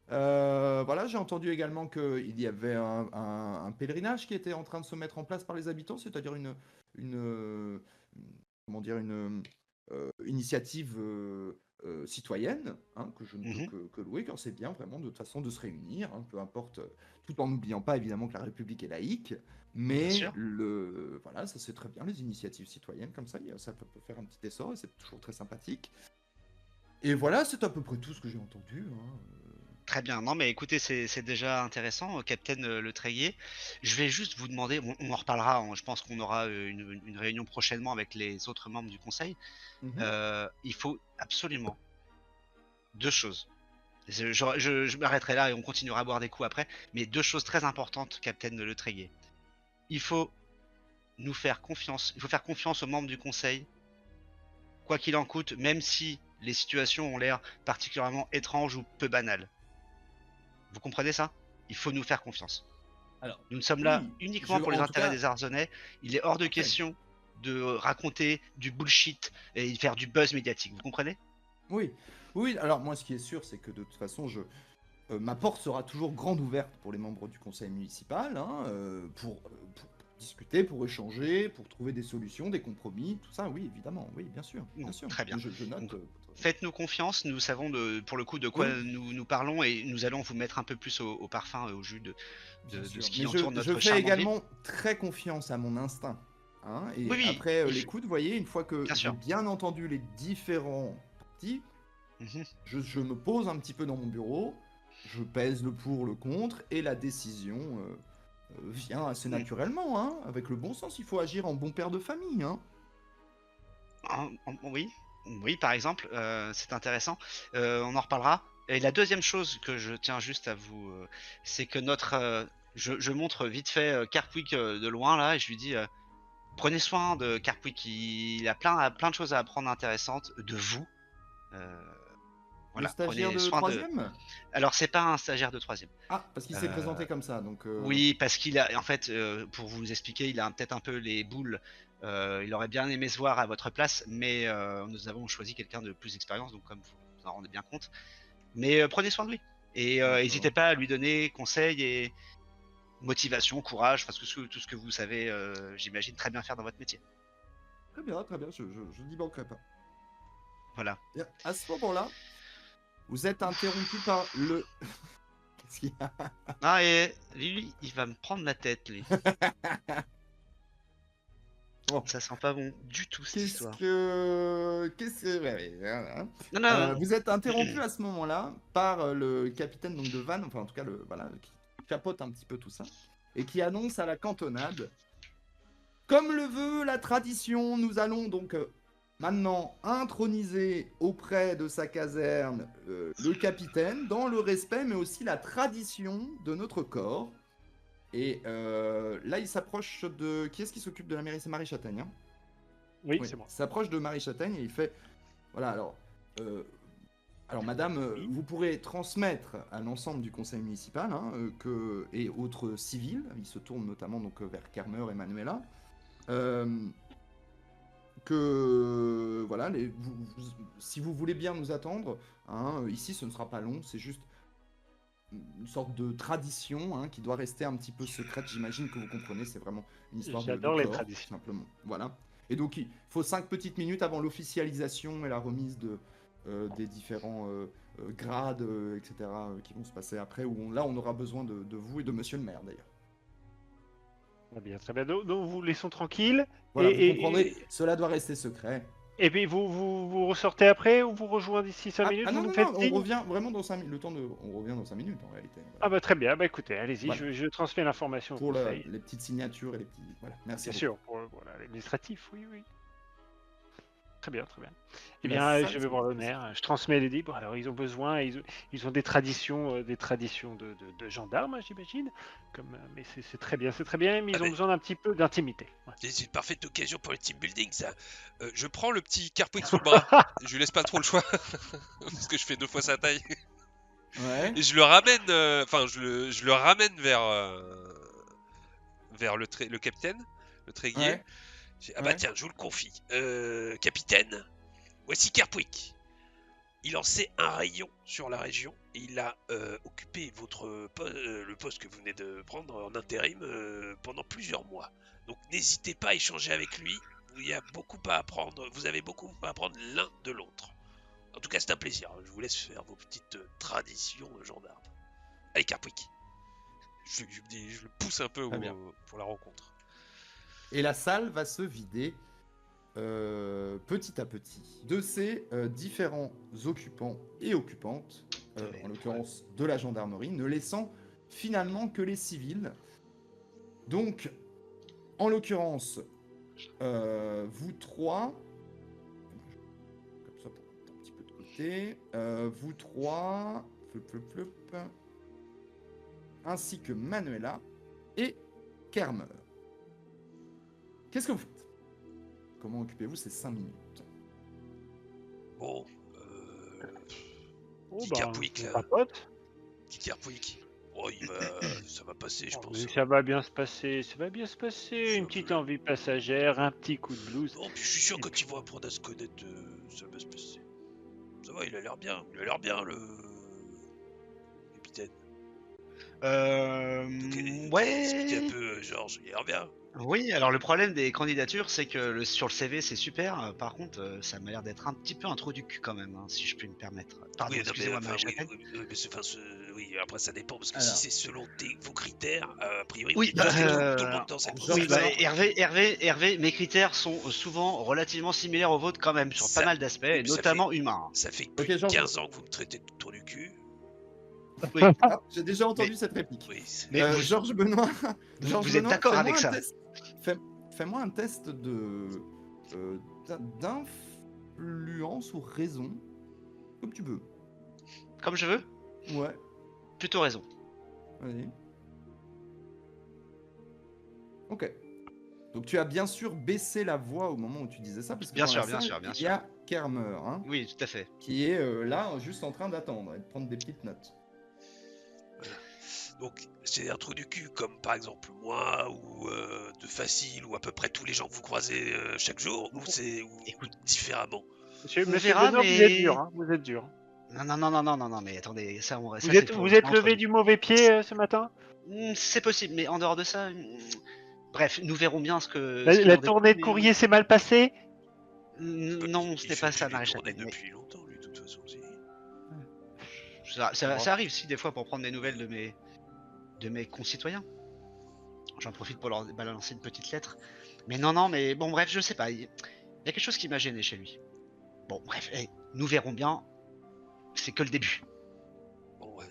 Voilà, j'ai entendu également qu'il y avait un pèlerinage qui était en train de se mettre en place par les habitants, c'est-à-dire une, comment dire, une initiative citoyenne, hein, que je ne peux Mhm. que louer, car c'est bien vraiment de toute façon de se réunir, hein, peu importe, tout en n'oubliant pas évidemment que la République est laïque, Bien mais sûr. voilà, ça c'est très bien, les initiatives citoyennes comme ça, ça peut faire un petit essor et c'est toujours très sympathique. Et voilà, c'est à peu près tout ce que j'ai entendu. Hein. Très bien. Non, mais écoutez, c'est déjà intéressant, Captain Le Treillier. Je vais juste vous demander, on en reparlera, je pense qu'on aura une réunion prochainement avec les autres membres du conseil. Mhm. Il faut absolument 2 choses. Je m'arrêterai là et on continuera à boire des coups après. Mais 2 choses très importantes, Captain Le Treillier. Il faut nous faire confiance. Il faut faire confiance aux membres du conseil, quoi qu'il en coûte, même si les situations ont l'air particulièrement étranges ou peu banales. Vous comprenez ça? Il faut nous faire confiance. Alors, Nous sommes là oui, uniquement pour les en tout intérêts cas, des Arzonnais. Il est hors de après, question de raconter du bullshit et faire du buzz médiatique. Vous comprenez? oui, oui. Alors moi, ce qui est sûr, c'est que de toute façon, ma porte sera toujours grande ouverte pour les membres du conseil municipal, hein, pour discuter, pour échanger, pour trouver des solutions, des compromis, tout ça. Oui, évidemment, oui, bien sûr, bien Bon, sûr. très bien. Je note. Donc, faites-nous confiance. Nous savons pour le coup de quoi Oui, nous parlons et nous allons vous mettre un peu plus au parfum, au jus bien de sûr. ce qui Mais entoure je notre fais charmante ville. également très confiance à mon instinct. Hein, et Oui, oui, après il faut- l'écoute, vous voyez, une fois que bien j'ai sûr. bien entendu les différents partis, Mhm. je me pose un petit peu dans mon bureau, je pèse le pour, le contre, et la décision vient assez Mm. naturellement, hein, avec le bon sens. Il faut agir en bon père de famille. Hein. Oui, oui, par exemple, c'est intéressant. On en reparlera. Et la deuxième chose que je tiens juste à vous, c'est que je montre vite fait Carpwick de loin là, et je lui dis, prenez soin de Carpwick. Il a plein de choses à apprendre intéressantes de vous. Euh, Le voilà, stagiaire prenez de soin de. troisième. Alors c'est pas un stagiaire de troisième. Ah, parce qu'il s'est Euh, présenté comme ça, donc... Oui, parce qu'il a, en fait, pour vous expliquer, il a peut-être un peu les boules. Il aurait bien aimé se voir à votre place, mais nous avons choisi quelqu'un de plus expérience, donc comme vous en rendez bien compte. Mais prenez soin de lui. Et D'accord. n'hésitez pas à lui donner conseils et motivation, courage, parce que tout ce que vous savez, j'imagine, très bien faire dans votre métier. Très bien, je n'y manquerai pas. Voilà. Et à ce moment-là, vous êtes interrompu par le... Qu'est-ce qu'il y a? Ah, et lui, il va me prendre la tête, lui. Bon. Ça sent pas bon du tout, cette Qu'est-ce histoire. que... Qu'est-ce que... ouais, hein. Non, non, Vous êtes interrompu à ce moment-là par le capitaine donc, de Vannes, enfin en tout cas voilà, qui chapeaute un petit peu tout ça, et qui annonce à la cantonade, comme le veut la tradition, nous allons donc maintenant introniser auprès de sa caserne le capitaine, dans le respect mais aussi la tradition de notre corps. Et là il s'approche de... Qui est-ce qui s'occupe de la mairie? C'est Marie Châtaigne, hein? Oui, Oui, c'est moi. il s'approche de Marie Châtaigne et il fait... Voilà, alors madame, Oui. vous pourrez transmettre à l'ensemble du conseil municipal et autres civils, il se tourne notamment donc, vers Kermer et Manuela, que voilà, si vous voulez bien nous attendre, hein, ici ce ne sera pas long, c'est juste une sorte de tradition qui doit rester un petit peu secrète, j'imagine que vous comprenez, c'est vraiment une histoire de J'adore les corps, traditions. simplement. Voilà. Et donc il faut 5 petites minutes avant l'officialisation et la remise des différents grades, etc., qui vont se passer après, où là on aura besoin de vous et de monsieur le maire d'ailleurs. Très bien, très bien. Donc, vous laissons tranquille. Voilà, vous Et, comprendrez, cela doit rester secret. et puis vous ressortez après ou vous rejoignez d'ici 5 minutes, vous Non, nous non, faites non, on signe. revient vraiment dans 5 minutes, on revient dans 5 minutes en réalité. Ah bah très bien, bah écoutez, allez-y, Voilà. je transmets l'information au Pour conseil. les petites signatures et les petits... Voilà, merci Bien beaucoup. sûr, pour l'administratif, oui, oui. Très bien, très bien. Eh La bien, salle je vais se voir le repose. maire, je transmets les livres. Alors, ils ont besoin, ils ont des traditions de gendarmes, hein, j'imagine. Mais c'est très bien, c'est très bien, mais Ah ils ont mais- besoin d'un petit peu d'intimité. Ouais. C'est une parfaite occasion pour le team building, ça. Je prends le petit Carpwick sous le bras. Je lui laisse pas trop le choix. Parce que je fais 2 fois sa taille. Ouais, Et je le ramène, je le ramène vers le capitaine, le tréguier. ouais, Ah bah ouais. tiens, je vous le confie. Capitaine, voici Kerpwick. Il en sait un rayon sur la région et il a occupé le poste que vous venez de prendre en intérim pendant plusieurs mois. Donc n'hésitez pas à échanger avec lui. Il y a beaucoup à apprendre. Vous avez beaucoup à apprendre l'un de l'autre. En tout cas, c'est un plaisir. Je vous laisse faire vos petites traditions gendarmes. Allez, Kerpwick. Je le pousse un peu Très bien. pour la rencontre. Et la salle va se vider petit à petit de ces différents occupants et occupantes, en l'occurrence de la gendarmerie, ne laissant finalement que les civils. Donc, en l'occurrence, vous trois, comme ça pour mettre un petit peu de côté, vous trois, flop, ainsi que Manuela et Kermer. Qu'est-ce que vous faites? Comment occupez-vous ces 5 minutes? Bon, Oh, Petit bah, Kerpouik, on là. papote. petit Kerpouik. Oh, ça va passer, je Oh, pense. mais ça va bien se passer, ça va bien se passer. Ça Une va. petite envie passagère, un petit coup de blues. Non, puis je suis sûr, quand ils vont apprendre à se connaître, ça va se passer. Ça va, il a l'air bien. Il a l'air bien, le capitaine. Expliquez un Ouais. peu, Georges, il a l'air bien. Oui, alors le problème des candidatures, c'est que sur le CV, c'est super. Par contre, ça m'a l'air d'être un petit peu un trou du cul quand même, hein, si je puis me permettre. Pardon, Oui, non, mais, excusez-moi, enfin, Marie-Chapelle. mais oui, après ça dépend, parce que Alors. si c'est selon vos critères, a priori, Oui, vous êtes tout le bah, monde dans cette Georges oui, bah, Benoît. Hervé, mes critères sont souvent relativement similaires aux vôtres quand même, sur Ça- pas mal d'aspects, oui, et mais ça notamment humains. Ça fait Ok, plus de Georges. 15 ans que vous me traitez de tour du cul. Oui, Ah, j'ai déjà entendu cette réplique. Oui, mais vous, Georges Benoît, vous êtes d'accord fais-moi avec un ça? test. Fais-moi un test de d'influence ou raison, comme tu veux. Comme je veux, Ouais, plutôt raison. vas-y. Ok. Donc tu as bien sûr baissé la voix au moment où tu disais ça, parce que Bien dans sûr, la bien salle, sûr, bien il y a Kermer, hein, Oui, tout à fait. qui est là, juste en train d'attendre et de prendre des petites notes. donc c'est un trou du cul, comme par exemple moi, ou de Facile, ou à peu près tous les gens que vous croisez chaque jour, ou Écoute, différemment. Monsieur verra, Benoît, vous êtes mais- dur, hein, vous êtes dur. Non, mais attendez, ça, Vous c'est êtes, pour vous êtes entre levé nous. du mauvais pied ce matin? C'est possible, mais en dehors de ça, bref, nous verrons bien ce La, qu'il la en découle, tournée de mais- courrier s'est mal passée? Non, ce Il n'est fait pas ça, plus les tournées Marie-Chapelle. depuis longtemps, lui, de toute façon. Ça arrive, si, des fois, pour prendre des nouvelles de mes concitoyens. J'en profite pour leur balancer une petite lettre. Mais non, mais bon, bref, je sais pas. Il y a quelque chose qui m'a gêné chez lui. Bon, bref, nous verrons bien. C'est que le début. Bon, ouais,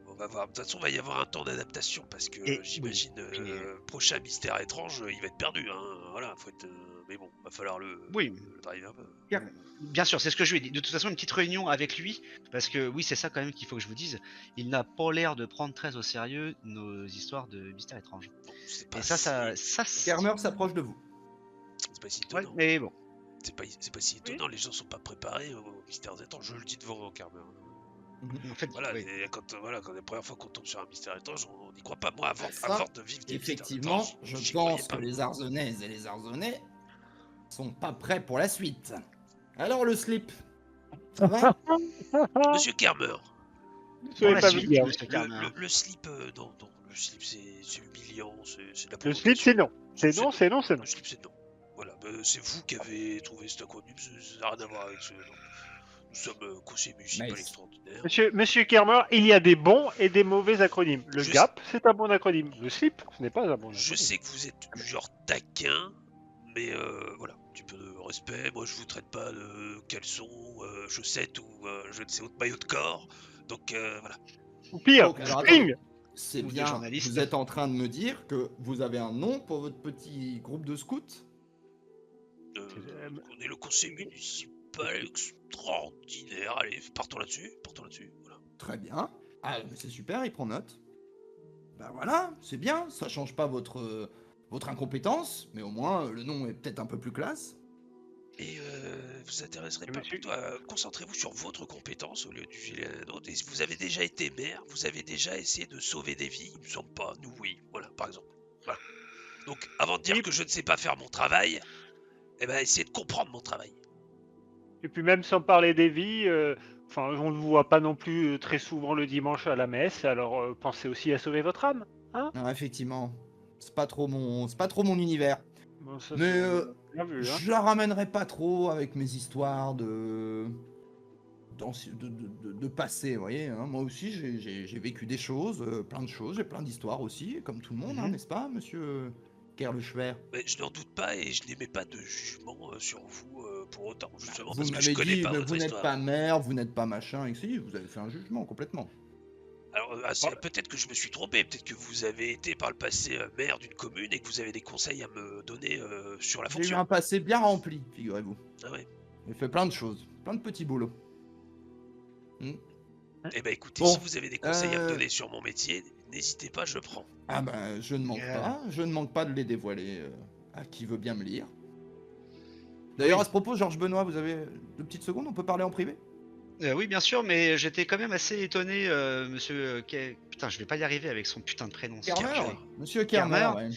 on va voir. De toute façon, il va y avoir un temps d'adaptation, parce que Et j'imagine, puis, prochain mystère étrange, il va être perdu. Hein. Voilà, faut être. Mais bon, va falloir le driver un peu. Bien sûr, c'est ce que je lui ai dit. De toute façon, une petite réunion avec lui, parce que oui, c'est ça quand même qu'il faut que je vous dise. Il n'a pas l'air de prendre très au sérieux nos histoires de mystères étranges. Bon, c'est pas Et ça, Kermer s'approche de vous. c'est pas si Ouais, étonnant. mais bon. C'est pas si étonnant, les gens sont pas préparés aux mystères étranges. Je le dis devant Carmer. En fait, Voilà, oui. et quand la première fois qu'on tombe sur un mystère étrange, on n'y croit pas. Moi, Ça, avant de vivre des Effectivement, mystères étranges, je j'y croyais pense pas. que les Arzonaises et les Arzonnais sont pas prêts pour la suite. Alors le slip, ça va? Monsieur Carmer, Soyez la pas suite, vulgaire. monsieur Carmer. le slip, non, le slip c'est humiliant, c'est de la Le slip, c'est non. C'est non, c'est non, c'est non. Le slip, c'est non. Voilà, c'est vous qui avez trouvé cet acronyme, ça n'a rien à voir avec ce nom. Nous sommes conseillers municipaux Nice. extraordinaires. Monsieur Kermer, il y a des bons et des mauvais acronymes. Le Je GAP, c'est un bon acronyme. Le slip, ce n'est pas un bon acronyme. Je sais que vous êtes du genre taquin, mais voilà, un petit peu de respect. Moi, je vous traite pas de caleçon, chaussettes ou je ne sais autre maillot de corps. Donc voilà. Ou pire, Donc, alors, string. C'est Ou des bien, journalistes. vous êtes en train de me dire que vous avez un nom pour votre petit groupe de scouts? On est le conseil municipal extraordinaire. Allez, partons là-dessus. Voilà. Très bien. Ah, mais c'est super, il prend note. Ben voilà, c'est bien, ça change pas votre incompétence, mais au moins le nom est peut-être un peu plus classe. Et vous intéresserez Et pas monsieur- plutôt concentrez-vous sur votre compétence au lieu de filer la nôtre. Et si vous avez déjà été maire, vous avez déjà essayé de sauver des vies, il me semble pas, nous oui, voilà, par exemple. Voilà. Donc avant de dire Oui. que je ne sais pas faire mon travail, eh ben essayez de comprendre mon travail. Et puis même sans parler des vies, enfin, on ne vous voit pas non plus très souvent le dimanche à la messe, alors pensez aussi à sauver votre âme. Hein? Ah, effectivement, c'est pas trop mon univers. Bon, ça, Mais c'est bien vu, hein. je la ramènerai pas trop avec mes histoires de passé, vous voyez. Hein. Moi aussi, j'ai vécu des choses, plein de choses, j'ai plein d'histoires aussi, comme tout le monde, hein, Mhm. n'est-ce pas, monsieur Kerr le Schwer. Mais je n'en doute pas et je n'émets pas de jugement sur vous pour autant, justement Vous parce que je m'avez connais dit, pas mais votre vous n'êtes histoire. pas maire, vous n'êtes pas machin, et si, vous avez fait un jugement complètement. Alors, peut-être que je me suis trompé, peut-être que vous avez été par le passé maire d'une commune et que vous avez des conseils à me donner sur la J'ai eu fonction. un passé bien rempli, figurez-vous. Ah ouais. J'ai fait plein de choses, plein de petits boulots. Eh ben écoutez, Bon, si vous avez des conseils à me donner sur mon métier, n'hésitez pas, je prends. Ah ben, je ne manque pas de les dévoiler à qui veut bien me lire. D'ailleurs, Oui. à ce propos, Georges Benoît, vous avez 2 petites secondes, on peut parler en privé? Oui, bien sûr, mais j'étais quand même assez étonné, monsieur. Putain, je vais pas y arriver avec son putain de prénom. Kermer, monsieur Kermer. Kermer,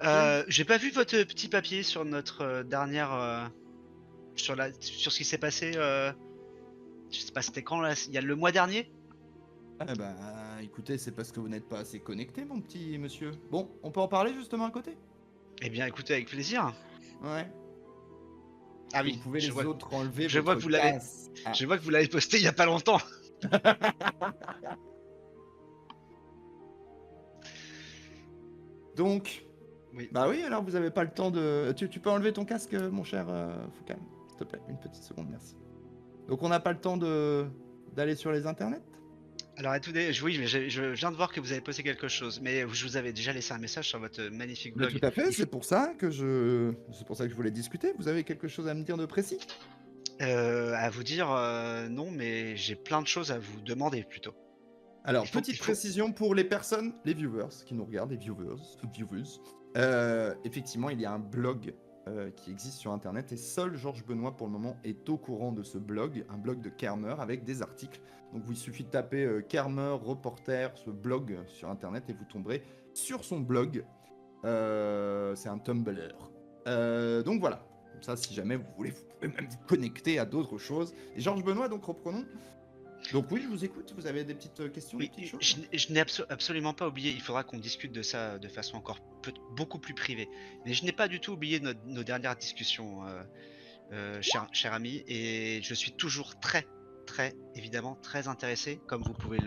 ouais. J'ai pas vu votre petit papier sur notre dernière. Sur ce qui s'est passé. Je sais pas, c'était quand là? Il y a le mois dernier? Eh ben, écoutez, c'est parce que vous n'êtes pas assez connecté, mon petit monsieur. Bon, on peut en parler justement à côté? Eh bien, écoutez, avec plaisir. Ouais. Ah oui, Vous pouvez je les vois, autres enlever je vois votre que vous l'avez- casse. Ah. je vois que vous l'avez posté il y a pas longtemps. Donc, Oui. bah oui, alors vous avez pas le temps de... Tu peux enlever ton casque, mon cher Foucan, s'il te plaît, une petite seconde, merci. Donc on n'a pas le temps d'aller sur les internets? Alors attendez, oui, mais je viens de voir que vous avez posté quelque chose, mais je vous avais déjà laissé un message sur votre magnifique Mais blog. tout à fait, Il faut- c'est pour ça que je voulais discuter. Vous avez quelque chose à me dire de précis? À vous dire, non, mais j'ai plein de choses à vous demander plutôt. Alors, Il faut- petite il faut- précision pour les personnes, les viewers qui nous regardent, les viewers. Effectivement, il y a un blog qui existe sur Internet et seul Georges Benoît, pour le moment, est au courant de ce blog, un blog de Kermer avec des articles. Donc, il suffit de taper Kermer Reporter, ce blog sur Internet, et vous tomberez sur son blog. C'est un Tumblr. Donc voilà. Comme ça, si jamais vous voulez, vous pouvez même vous connecter à d'autres choses. Et Georges Benoît, donc reprenons. Donc oui, je vous écoute. Vous avez des petites questions, Oui, des petites choses? je n'ai absolument pas oublié. Il faudra qu'on discute de ça de façon encore beaucoup plus privée. Mais je n'ai pas du tout oublié nos dernières discussions, cher ami. Et je suis toujours évidemment, très intéressé, comme vous pouvez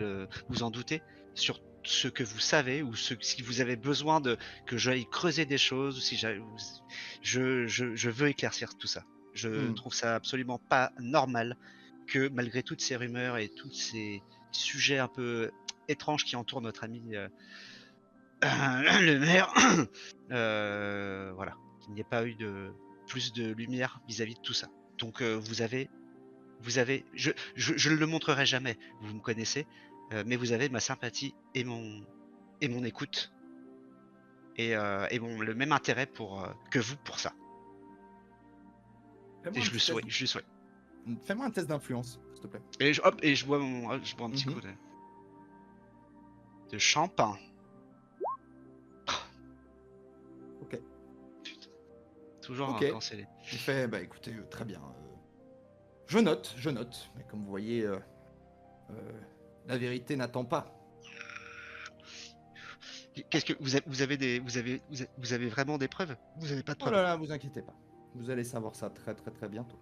vous en douter, sur ce que vous savez ou si vous avez besoin que j'aille creuser des choses, ou si je veux éclaircir tout ça. Je trouve ça absolument pas normal que malgré toutes ces rumeurs et tous ces sujets un peu étranges qui entourent notre ami le maire, voilà, qu'il n'y ait pas eu plus de lumière vis-à-vis de tout ça. Donc vous avez, je ne le montrerai jamais, vous me connaissez, mais vous avez ma sympathie et mon écoute et le même intérêt que vous pour ça. Et je le souhaite. Fais-moi un test d'influence, s'il te plaît. Et je bois un petit coup de champagne. Ok. Putain. Toujours Ok. cancellé. Il fait, bah écoutez, très bien. Je note. Mais comme vous voyez, la vérité n'attend pas. Qu'est-ce que vous avez vraiment des preuves? Vous avez pas de Oh preuves? là là, vous inquiétez pas. Vous allez savoir ça très bientôt.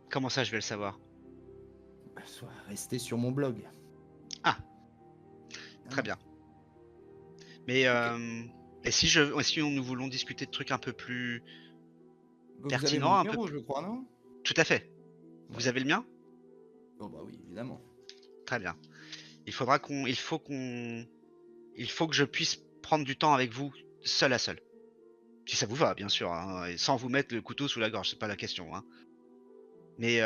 Comment ça, je vais le savoir? Soit restez sur mon blog. Ah, très bien. Mais et si nous voulons discuter de trucs un peu plus pertinents, Vous un avez peu mon numéro, je crois, non? tout à fait. Vous avez le mien? Oh bah oui, évidemment. Très bien. Il faut que je puisse prendre du temps avec vous, seul à seul. Si ça vous va, bien sûr, hein, et sans vous mettre le couteau sous la gorge, c'est pas la question. Hein. Mais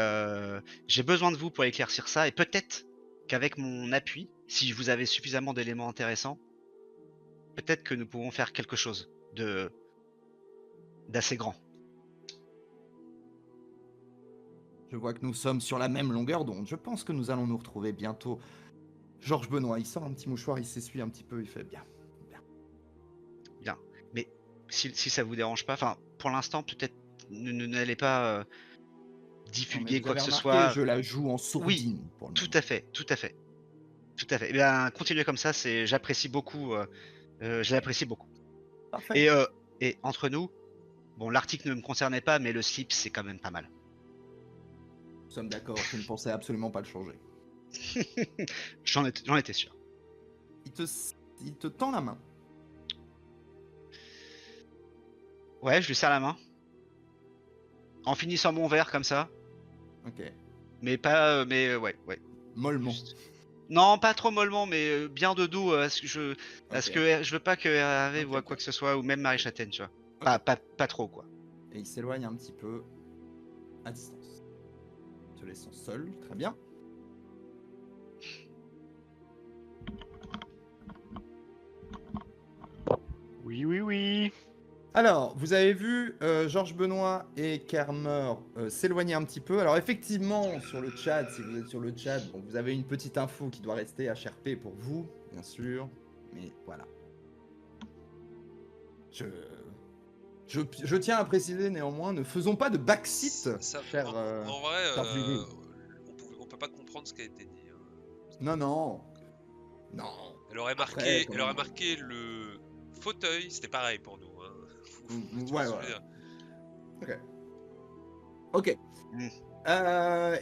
j'ai besoin de vous pour éclaircir ça, et peut-être qu'avec mon appui, si vous avez suffisamment d'éléments intéressants, peut-être que nous pouvons faire quelque chose d'assez grand. Je vois que nous sommes sur la même longueur d'onde. Je pense que nous allons nous retrouver bientôt. Georges Benoît, il sort un petit mouchoir, il s'essuie un petit peu, il fait bien. Bien. Mais si ça vous dérange pas, enfin, pour l'instant, peut-être n'allez pas divulguer quoi que ce soit. Je la joue en sourdine. Oui, pour le tout moment. à fait. Eh bien, continuez comme ça, j'apprécie beaucoup. Je l'apprécie beaucoup. Parfait. Et entre nous, bon, l'article ne me concernait pas, mais le slip, c'est quand même pas mal. Nous sommes d'accord, je ne pensais absolument pas le changer. J'en étais sûr. Il te tend la main. Ouais, je lui serre la main. En finissant mon verre comme ça. Ok. Mais pas. Ouais. Mollement. Juste. Non, pas trop mollement, mais bien de dos. Parce Ok. que je veux pas que Hervé Ok, voit ok. quoi que ce soit, ou même Marie Châtaigne, tu vois. Ok. Pas trop, quoi. Et il s'éloigne un petit peu à distance. Te laissant seul, très bien. Oui. Alors, vous avez vu Georges Benoît et Kermer s'éloigner un petit peu. Alors effectivement, sur le chat, si vous êtes sur le chat, bon, vous avez une petite info qui doit rester HRP pour vous, bien sûr. Mais voilà. Je tiens à préciser néanmoins, ne faisons pas de backseat, Ça, cher... en vrai, cher Jury. on peut pas comprendre ce qui a été dit. Hein. Non. Non. Elle aurait Après, marqué, quand elle aurait même. marqué le fauteuil, c'était pareil pour nous. Hein. Tu vois Ouais, ce que je ouais. veux dire. Ok. Mm.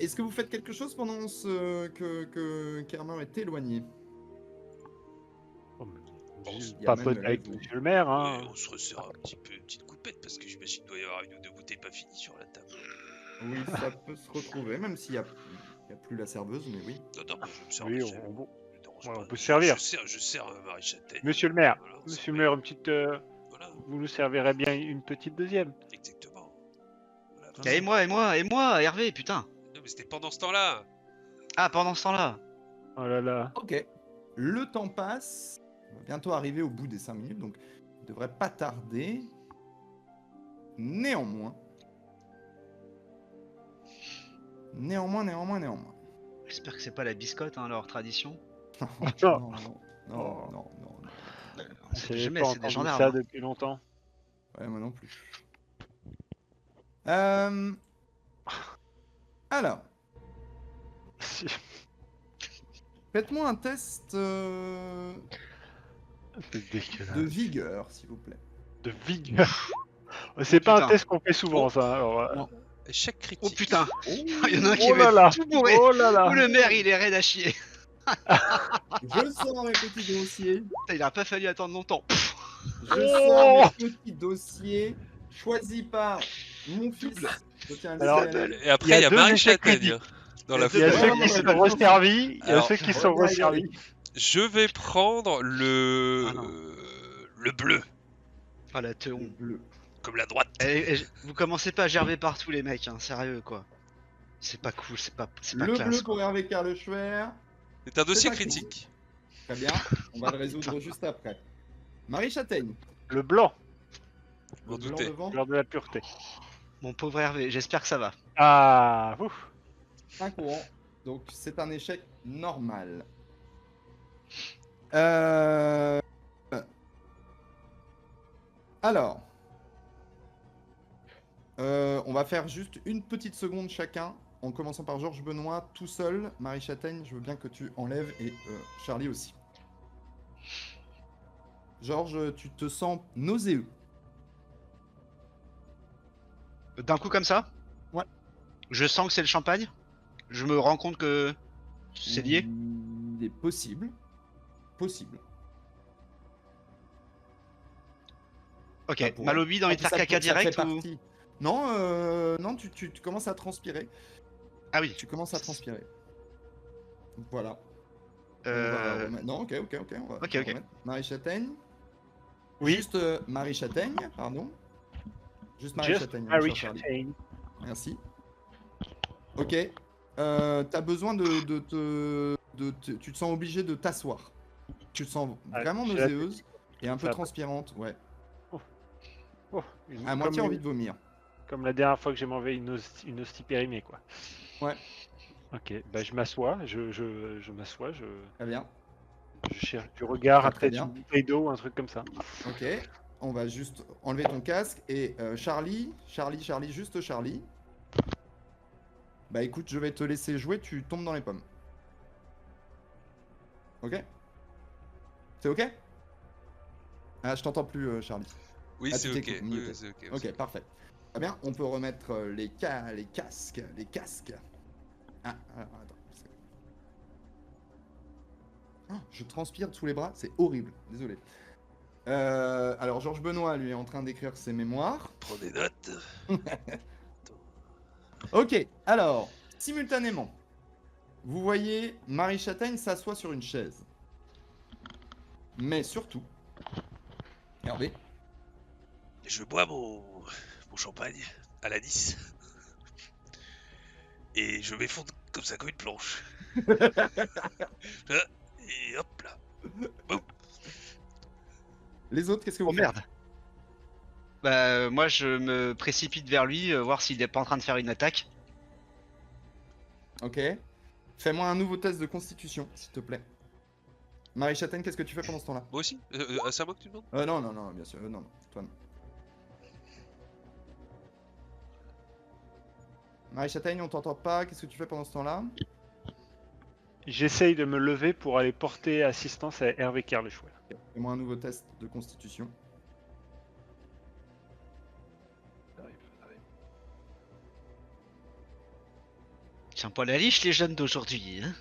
Est-ce que vous faites quelque chose pendant que Kermer est éloigné? Oh, Il juste y a papote Manuel, avec vous. monsieur le maire. Hein. Ouais, on se resserre un petit peu, une petite coupette, parce que j'imagine qu'il doit y avoir une ou deux bouteilles pas finies sur la table. Oui, ça peut se retrouver, même s'il y a plus la serveuse, mais oui. Non, moi je me sers Oui, monsieur. on Me dérange ouais, pas. on peut se servir. Je sers Marie Châtaigne. Monsieur le maire, Voilà, monsieur c'est le vrai. maire, une petite. Voilà, Vous nous servirez bien une petite deuxième. exactement. Voilà, Ah, comme ça. Et moi, Hervé, putain. Non, mais c'était pendant ce temps-là. Ah, pendant ce temps-là. Oh là là. Ok. Le temps passe. On va bientôt arriver au bout des 5 minutes, donc il devrait pas tarder. Néanmoins. J'espère que c'est pas la biscotte, hein, leur tradition. Non. C'est J'avais jamais, pas c'est des entendu gendarmes. ça Hein. depuis longtemps. Ouais, moi non plus. Alors, faites-moi un test C'est dégueulasse. de vigueur, s'il vous plaît. De vigueur. C'est pas putain. un test qu'on fait souvent, Oh. ça. Alors, Non. Échec Oh critique. putain. Il y en a un qui oh va là là. être tout bourré. Oh là là. Ou le maire, il est raide à chier. Je sors mes petits dossiers. Putain, il a pas fallu attendre longtemps. Je sors mes petits dossiers. Choisis par mon fils. Double. Je tiens à le Alors, signaler. Et après, il y a deux Marie échecs Châtaigne. critiques. Dans la Il y a Ouais, ceux non, qui mais sont bien sûr. resservis, il y a Alors, ceux qui sont regardez. resservis. Je vais prendre Ah non. le bleu, Ah la teon. Bleu. comme la droite. Vous commencez pas à gerber partout les mecs, hein, sérieux quoi. C'est pas cool, c'est pas Le classe. bleu Quoi. pour Hervé Carleschwer. C'est un dossier pas cool. critique. Très bien. On va le résoudre juste après. Marie Châtaigne. Le blanc, M'en Le blanc doutais. devant. l'heure de la pureté. Mon pauvre Hervé, j'espère que ça va. Ah, ouf. Un courant. Donc c'est un échec normal. Alors. On va faire juste une petite seconde chacun. En commençant par Georges Benoît, tout seul. Marie Châtaigne, je veux bien que tu enlèves. Et Charlie aussi. Georges, tu te sens nauséeux. D'un coup comme ça? Ouais. Je sens que c'est le champagne. Je me rends compte que c'est lié. Il est possible. Possible. Ok, Ah, pour- mal au bide, envie de faire Ça- caca ça fait direct ou... partie. Non, non, tu commences à transpirer. Ah oui. Tu commences à transpirer. Voilà. On va Euh... remettre- Non, ok. On va, Ok, on va ok. remettre. Marie Châtaigne. Oui. Juste Marie Châtaigne, pardon. Juste Marie Just Châtaigne. Marie mon cher Charlie. Châtaigne. Merci. Ok. T'as besoin tu te sens obligé de t'asseoir. Tu te sens vraiment j'ai la nauséeuse et un peu Ça va. transpirante, ouais. Oh, À moitié envie de vomir. Comme la dernière fois que j'ai mangé une hostie périmée, quoi. Ouais. Ok, bah je m'assois, je m'assois, Très bien. je cherche du regard, Très, très peut-être bien. une bouteille d'eau, un truc comme ça. Ok. On va juste enlever ton casque et Charlie, juste Charlie. Bah écoute, je vais te laisser jouer, tu tombes dans les pommes. Ok? C'est ok? Ah, je t'entends plus, Charlie. Oui, Ah, c'est tu ok. t'écoutes, Oui, muté. c'est ok. Ok, parfait. Très bien, on peut remettre les casques. Ah, alors, attends. Oh, je transpire sous les bras, c'est horrible. Désolé. Alors, Georges Benoît, lui, est en train d'écrire ses mémoires. Prends des notes. Ok, alors, simultanément, vous voyez Marie Châtaigne s'assoit sur une chaise. Mais surtout, Hervé, Je bois mon champagne à la 10. Et je m'effondre comme ça, comme une planche. Et hop là. les autres, qu'est-ce que vous Oh merde. Bah moi je me précipite vers lui, voir s'il est pas en train de faire une attaque. Ok. Fais-moi un nouveau test de constitution, s'il te plaît. Marie Châtaigne, qu'est-ce que tu fais pendant ce temps-là? Moi aussi c'est à moi que tu demandes? Non, bien sûr. Non, toi non. Marie Châtaigne, on t'entend pas. Qu'est-ce que tu fais pendant ce temps-là? J'essaye de me lever pour aller porter assistance à Hervé Kerlechouet. Fais-moi un nouveau test de constitution. Tiens pas la liche les jeunes d'aujourd'hui, hein.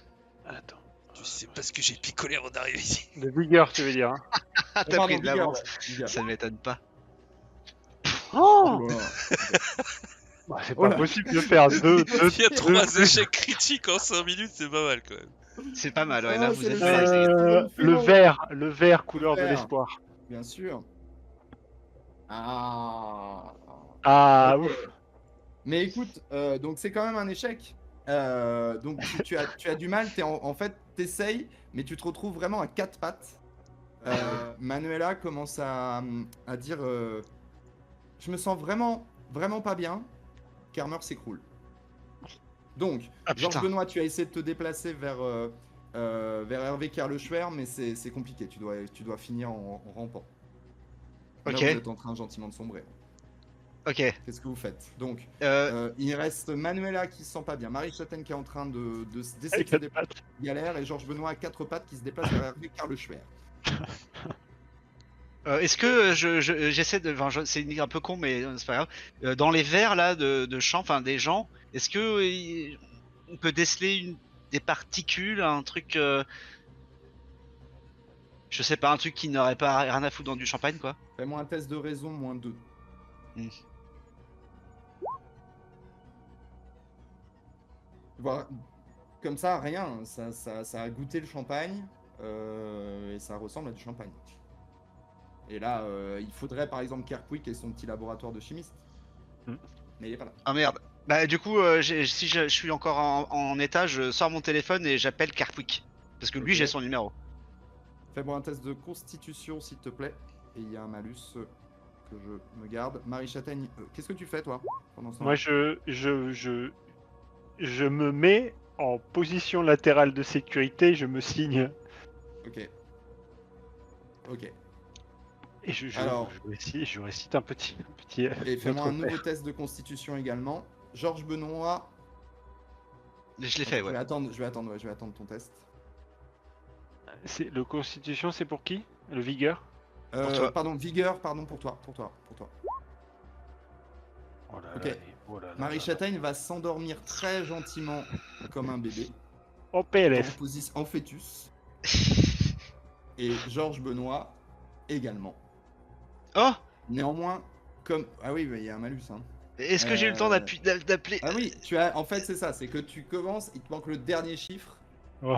Attends. Tu sais pas ce que j'ai picolé avant d'arriver ici. De vigueur, tu veux dire, hein. Ah t'as Pardon, pris de vigueur, l'avance, ouais, vigueur. ça m'étonne pas. Oh Oh là là. bah, c'est Oh pas là. possible de faire deux Il y a 3 échecs critiques en 5 minutes, c'est pas mal quand même. C'est pas mal, ouais, Ah, là c'est vous êtes le balèze. le vert couleur de vert. l'espoir. Bien sûr. Ah. Ah Ok. ouf. Mais écoute, donc c'est quand même un échec. Donc tu as du mal, en fait, t'essayes, mais tu te retrouves vraiment à 4 pattes. Manuela commence à dire je me sens vraiment pas bien. Kermer s'écroule. Donc, Ah, Georges putain. Benoît, tu as essayé de te déplacer vers Hervé Kerlechouer, mais c'est compliqué. Tu dois finir en rampant. Là, Ok. vous êtes en train gentiment de sombrer. Ok. Qu'est-ce que vous faites? Donc, Euh, il reste Manuela qui se sent pas bien, Marie Châtaigne qui est en train d'essayer Avec de se quatre déplacer, pattes. galère, et Georges Benoît à 4 pattes qui se déplace vers Hervé Kerlechouer. Est-ce que j'essaie de. Enfin, c'est un peu con, mais c'est pas grave. Dans les vers là de champ, enfin des gens, est-ce que on peut déceler des particules, un truc. Je sais pas, un truc qui n'aurait pas rien à foutre dans du champagne, quoi. Fais-moi un test de raison, moins 2. Hmm. Voilà. Comme ça, rien, ça a goûté le champagne, et ça ressemble à du champagne. Et là, il faudrait par exemple Kerpwick et son petit laboratoire de chimiste. Hmm. Mais il est pas là. Ah merde. Bah du coup, si je suis encore en état, je sors mon téléphone et j'appelle Carquick. Parce que lui, Ok. j'ai son numéro. Fais-moi un test de constitution, s'il te plaît. Et il y a un malus que je me garde. Marie Châtaigne, qu'est-ce que tu fais, toi, pendant ce temps? Moi, je me mets en position latérale de sécurité, je me signe Ok. Ok. et je Alors. je récite un petit. Et fais-moi un notre nouveau test de constitution également. Georges Benoît. Je l'ai fait, Je ouais. vais attendre ton test. Le constitution, c'est pour qui? Le vigueur? toi. Pardon, vigueur, pardon, pour toi. Oh là Ok. là, oh là là Marie là. Châtaigne va s'endormir très gentiment comme un bébé, En en PLS. position en fœtus. Et Georges Benoît également. Oh. Néanmoins, comme... Ah oui, il y a un malus, hein. Est-ce que j'ai eu le temps d'appeler? Ah oui, tu as... En fait, c'est ça, c'est que tu commences, il te manque le dernier chiffre, Oh.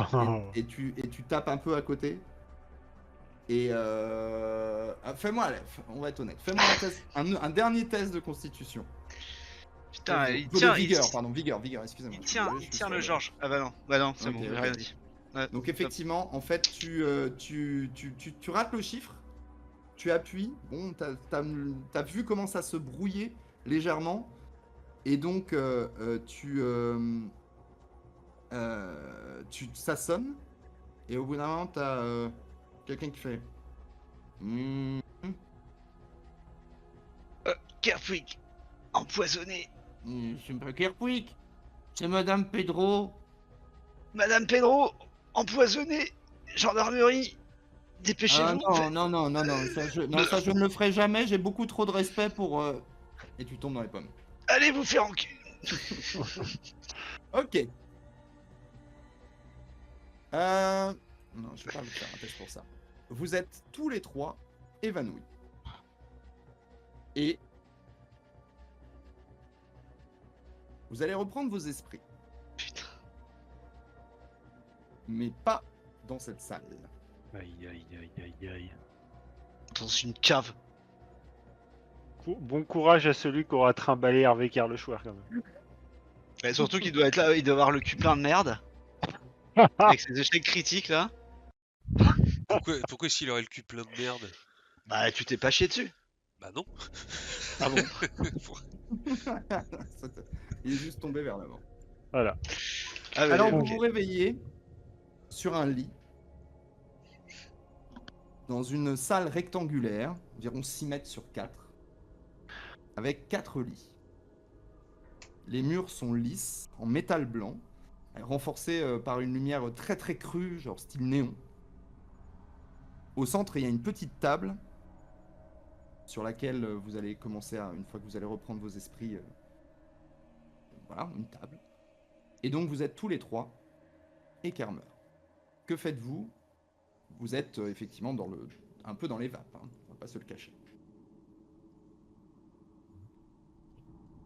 et tu tapes un peu à côté. Et fais-moi, on va être honnête, fais-moi un, test, un dernier test de constitution. Putain, il De tient. vigueur, pardon, vigueur, excusez-moi. Il je suis tient, désolé, je il suis tient sur le Georges. Ah bah non, c'est Ok, bon, j'ai ok. rien dit. Ouais, Donc top. effectivement, en fait, tu rates le chiffre, tu appuies, bon, t'as vu comment ça se brouillait légèrement, et donc ça sonne, et au bout d'un moment, t'as quelqu'un qui fait... Carquick, empoisonné. C'est pas Kerpwick, c'est Madame Pedro. Madame Pedro, empoisonné. Gendarmerie, Ah dépêchez-vous. non, ça je ne le ferai jamais, j'ai beaucoup trop de respect pour... Et tu tombes dans les pommes. Allez vous faire enculer. Ok. Non, je vais pas vous faire un test pour ça. Vous êtes tous les trois évanouit. Et vous allez reprendre vos esprits, Putain. mais pas dans cette salle. Aïe, aïe, aïe, aïe, aïe. Dans une cave. Bon courage à celui qui aura trimballé Hervé Carlechoir quand même. Et surtout qu'il doit être là, il doit avoir le cul plein de merde. Avec ses échecs critiques là. Pourquoi est-ce qu'il aurait le cul plein de merde? Bah tu t'es pas chié dessus. Bah non. Ah bon. Il est juste tombé vers l'avant. Voilà. Ah, bah, Alors vous ok. vous réveillez sur un lit dans une salle rectangulaire, environ 6 mètres sur 4, avec 4 lits. Les murs sont lisses, en métal blanc, renforcés par une lumière très très crue, genre style néon. Au centre, il y a une petite table sur laquelle vous allez commencer à, une fois que vous allez reprendre vos esprits, voilà, une table. Et donc vous êtes tous les trois et Kermer. Que faites-vous? Vous êtes effectivement un peu dans les vapes, hein, on va pas se le cacher.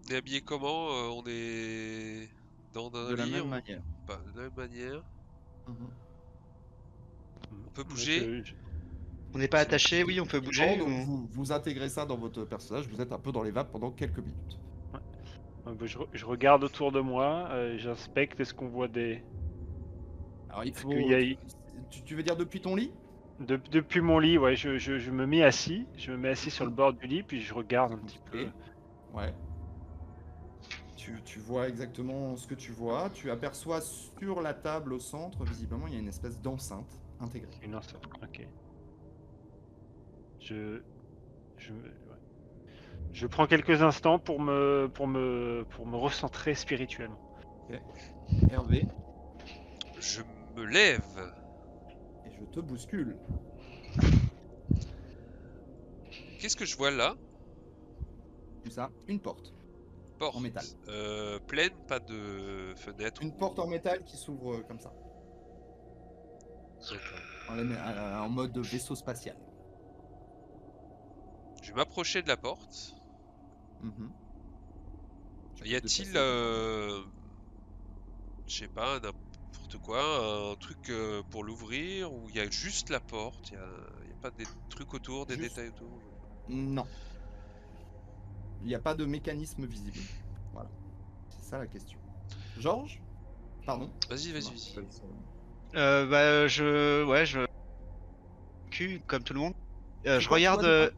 On est habillé comment? On est dans un De la lit, même manière. Pas de la même manière. Mhm. On peut bouger? On n'est pas attaché, oui, on peut bouger. Donc ou- vous intégrez ça dans votre personnage, vous êtes un peu dans les vapes pendant quelques minutes. Je regarde autour de moi, j'inspecte, est-ce qu'on voit des... Alors il faut... qu'il y a- Tu veux dire depuis ton lit? Depuis mon lit, ouais, je me mets assis, sur le bord du lit, puis je regarde un petit peu. Ok. Ouais. Tu vois exactement ce que tu vois. Tu aperçois sur la table au centre, visiblement, il y a une espèce d'enceinte intégrée. Une enceinte, ok. Je prends quelques instants pour me recentrer spirituellement. Hervé, Je me lève. et je te bouscule. Qu'est-ce que je vois là? Tout ça, une porte. Porte. En métal. Pleine, pas de fenêtre. Une porte en métal qui s'ouvre comme ça, D'accord. en mode vaisseau spatial. Je vais m'approcher de la porte. Mhm. Y a-t-il, je sais pas, n'importe quoi, un truc pour l'ouvrir, ou il y a juste la porte? Y a pas des trucs autour, des Juste- détails autour? Non. Il n'y a pas de mécanisme visible. Voilà. C'est ça la question. Georges? Pardon? Vas-y, vas-y. je cul comme tout le monde. Tu Je quoi, regarde, toi,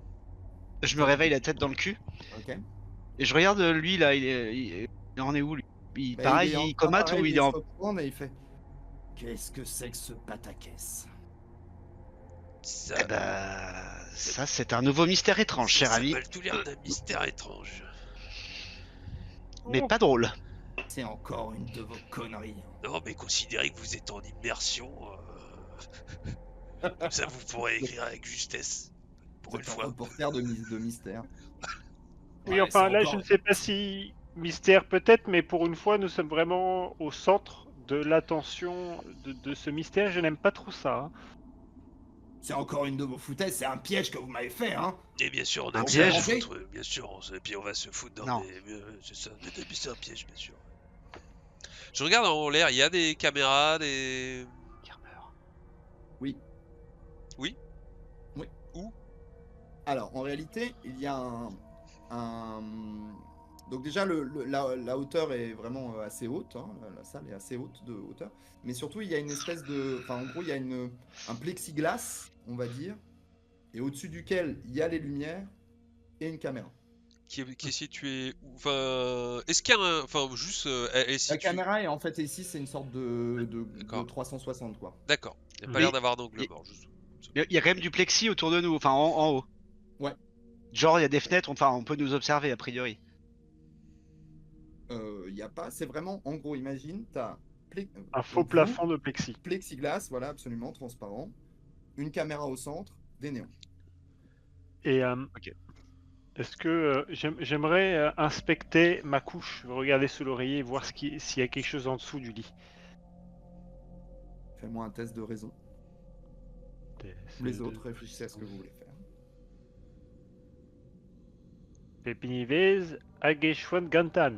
je me réveille la tête dans le cul Ok. et je regarde lui là. Il en est où lui? Bah, Pareil, est en il train, comate pareil, ou il de est en... se reprendre et il fait qu'est-ce que c'est que ce pataquès? Ça, Eh ben, ça c'est un nouveau mystère étrange, cher ça ami, m'a tout l'air d'un mystère étrange. mais pas drôle. C'est encore une de vos conneries. Non, mais considérez que vous êtes en immersion. Comme ça, vous pourrez écrire avec justesse. Pour Vous une êtes un fois. reporter de mystère. Oui, Ouais, enfin c'est là, encore- je ne sais pas si mystère peut-être, mais pour une fois, nous sommes vraiment au centre de l'attention de ce mystère. Je n'aime pas trop ça, hein. C'est encore une de vos foutaises, c'est un piège que vous m'avez fait, hein? Et bien sûr, on Un a piège rien à foutre, bien sûr. Et puis on va se foutre dans Non. des. C'est ça, mais c'est un piège, bien sûr. Je regarde en l'air, il y a des caméras, des. Oui. Oui. Oui. Où? Alors, en réalité, il y a un... Donc déjà, la hauteur est vraiment assez haute, hein. La salle est assez haute de hauteur. Mais surtout, il y a une espèce de... Enfin, en gros, il y a un plexiglas, on va dire, et au-dessus duquel il y a les lumières et une caméra. Qui est situé où? Enfin, est-ce qu'il y a un. Enfin, juste. Elle est La située. caméra est en fait ici, c'est une sorte de D'accord. 360, quoi. D'accord. Il n'y a pas Oui. l'air d'avoir d'angle mort, juste. Il y a quand même du plexi autour de nous, enfin en haut. Ouais. Genre il y a des fenêtres, enfin on peut nous observer a priori. Il y a pas, c'est vraiment, en gros, imagine, t'as Un faux donc vous, plafond de plexi. plexiglas, voilà, absolument transparent, une caméra au centre, des néons. Et Ok. est-ce que j'aimerais inspecter ma couche, regarder sous l'oreiller, voir s'il y a quelque chose en dessous du lit. Fais-moi un test de raison. Tous les autres, réfléchissez à ce que vous voulez faire. Pépinivez, Ageshwan Gantan.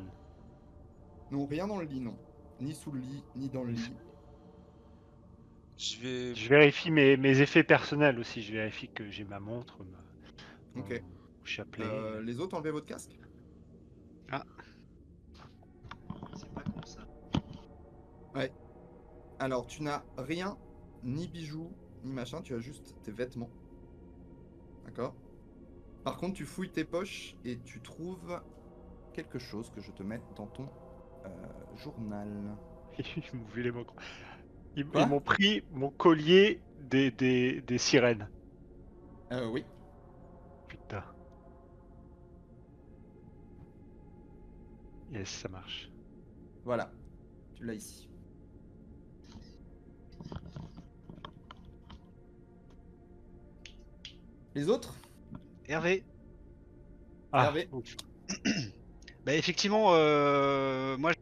Non, rien dans le lit, non. Ni sous le lit, ni dans le lit. Je vais. Je vérifie mes effets personnels aussi. Je vérifie que j'ai ma montre, mon Ok. chapelet. Les autres, enlevez votre casque. C'est pas comme ça. Alors, tu n'as rien, ni bijoux, ni machin, tu as juste tes vêtements. D'accord? Par contre, tu fouilles tes poches et tu trouves quelque chose que je te mette dans ton journal. Ils m'ont volé mon- Quoi ils m'ont pris mon collier des sirènes. Oui. Putain. Yes, ça marche. Voilà. Tu l'as ici. Les autres? Hervé, Hervé. ouf. bah effectivement, moi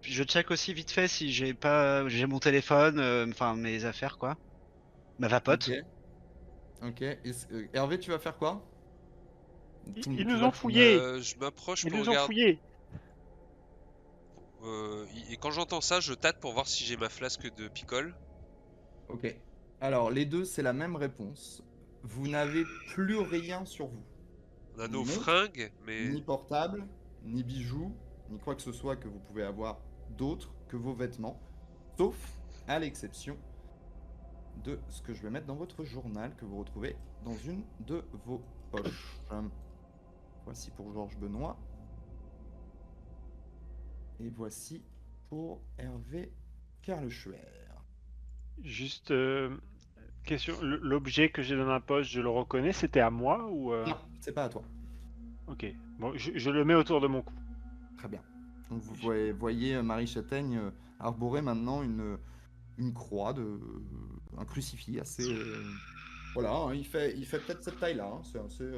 je check aussi vite fait si j'ai mon téléphone, enfin mes affaires quoi, ma vapote. Ok. Hervé, tu vas faire quoi? Ils nous ont fouillés. Je m'approche Ils pour nous ont regarder. fouillés. Et quand j'entends ça, je tâte pour voir si j'ai ma flasque de picole. Ok. Alors, les deux, c'est la même réponse. Vous n'avez plus rien sur vous. On a nos Ni montre, fringues, mais. Ni portable, ni bijoux, ni quoi que ce soit que vous pouvez avoir d'autre que vos vêtements, sauf à l'exception de ce que je vais mettre dans votre journal que vous retrouvez dans une de vos poches. Voici pour Georges Benoît. Et voici pour Hervé Karleschwer. Juste question. L'objet que j'ai dans ma poche, je le reconnais. C'était à moi ou Non, c'est pas à toi. Ok. Bon, je le mets autour de mon cou. Très bien. Donc vous voyez Marie Châtaigne arborer maintenant une croix, un crucifix assez... voilà, hein, il fait peut-être cette taille-là. Hein, c'est assez...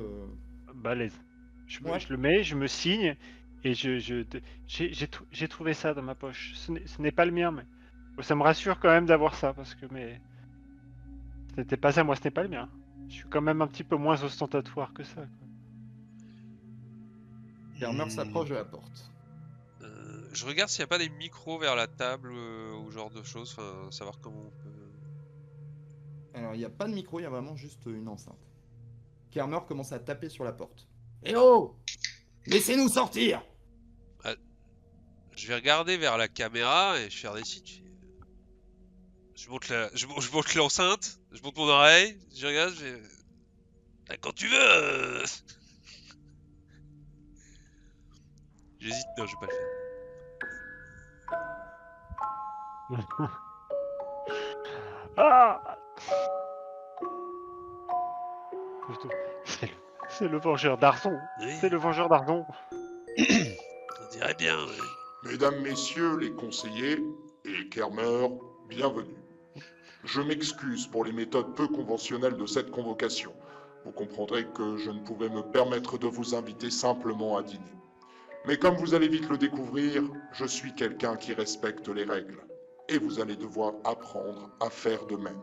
Balèze. Je Ouais. le mets, je me signe et j'ai trouvé ça dans ma poche. Ce n'est pas le mien, mais ça me rassure quand même d'avoir ça parce que ce n'était pas ça, moi, ce n'est pas le mien. Je suis quand même un petit peu moins ostentatoire que ça, quoi. Kermer s'approche de la porte. Je regarde s'il n'y a pas des micros vers la table ou genre de choses, enfin savoir comment on peut. Alors, il n'y a pas de micro, il y a vraiment juste une enceinte. Kermer commence à taper sur la porte. Eh oh! Laissez-nous sortir! Je vais regarder vers la caméra et je vais faire des signes. Je monte l'enceinte, je monte mon oreille, je regarde, je vais. Ah, quand tu veux J'hésite, non, je vais pas le faire. Ah! Putain, c'est le vengeur d'Arzon. Oui, C'est le vengeur d'Arzon. on dirait bien. Ouais. Mesdames, Messieurs les conseillers et Kermer, bienvenue. Je m'excuse pour les méthodes peu conventionnelles de cette convocation. Vous comprendrez que je ne pouvais me permettre de vous inviter simplement à dîner. Mais comme vous allez vite le découvrir, je suis quelqu'un qui respecte les règles. Et vous allez devoir apprendre à faire de même.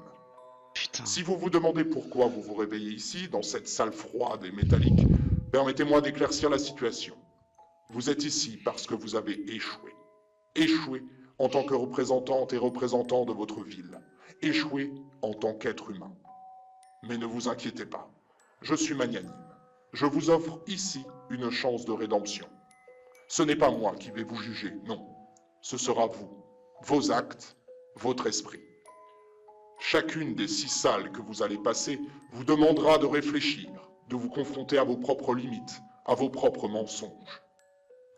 Putain. Si vous vous demandez pourquoi vous vous réveillez ici, dans cette salle froide et métallique, permettez-moi d'éclaircir la situation. Vous êtes ici parce que vous avez échoué. Échoué en tant que représentante et représentant de votre ville. Échoué en tant qu'être humain. Mais ne vous inquiétez pas, je suis magnanime. Je vous offre ici une chance de rédemption. Ce n'est pas moi qui vais vous juger, non. Ce sera vous, vos actes, votre esprit. Chacune des 6 salles que vous allez passer vous demandera de réfléchir, de vous confronter à vos propres limites, à vos propres mensonges.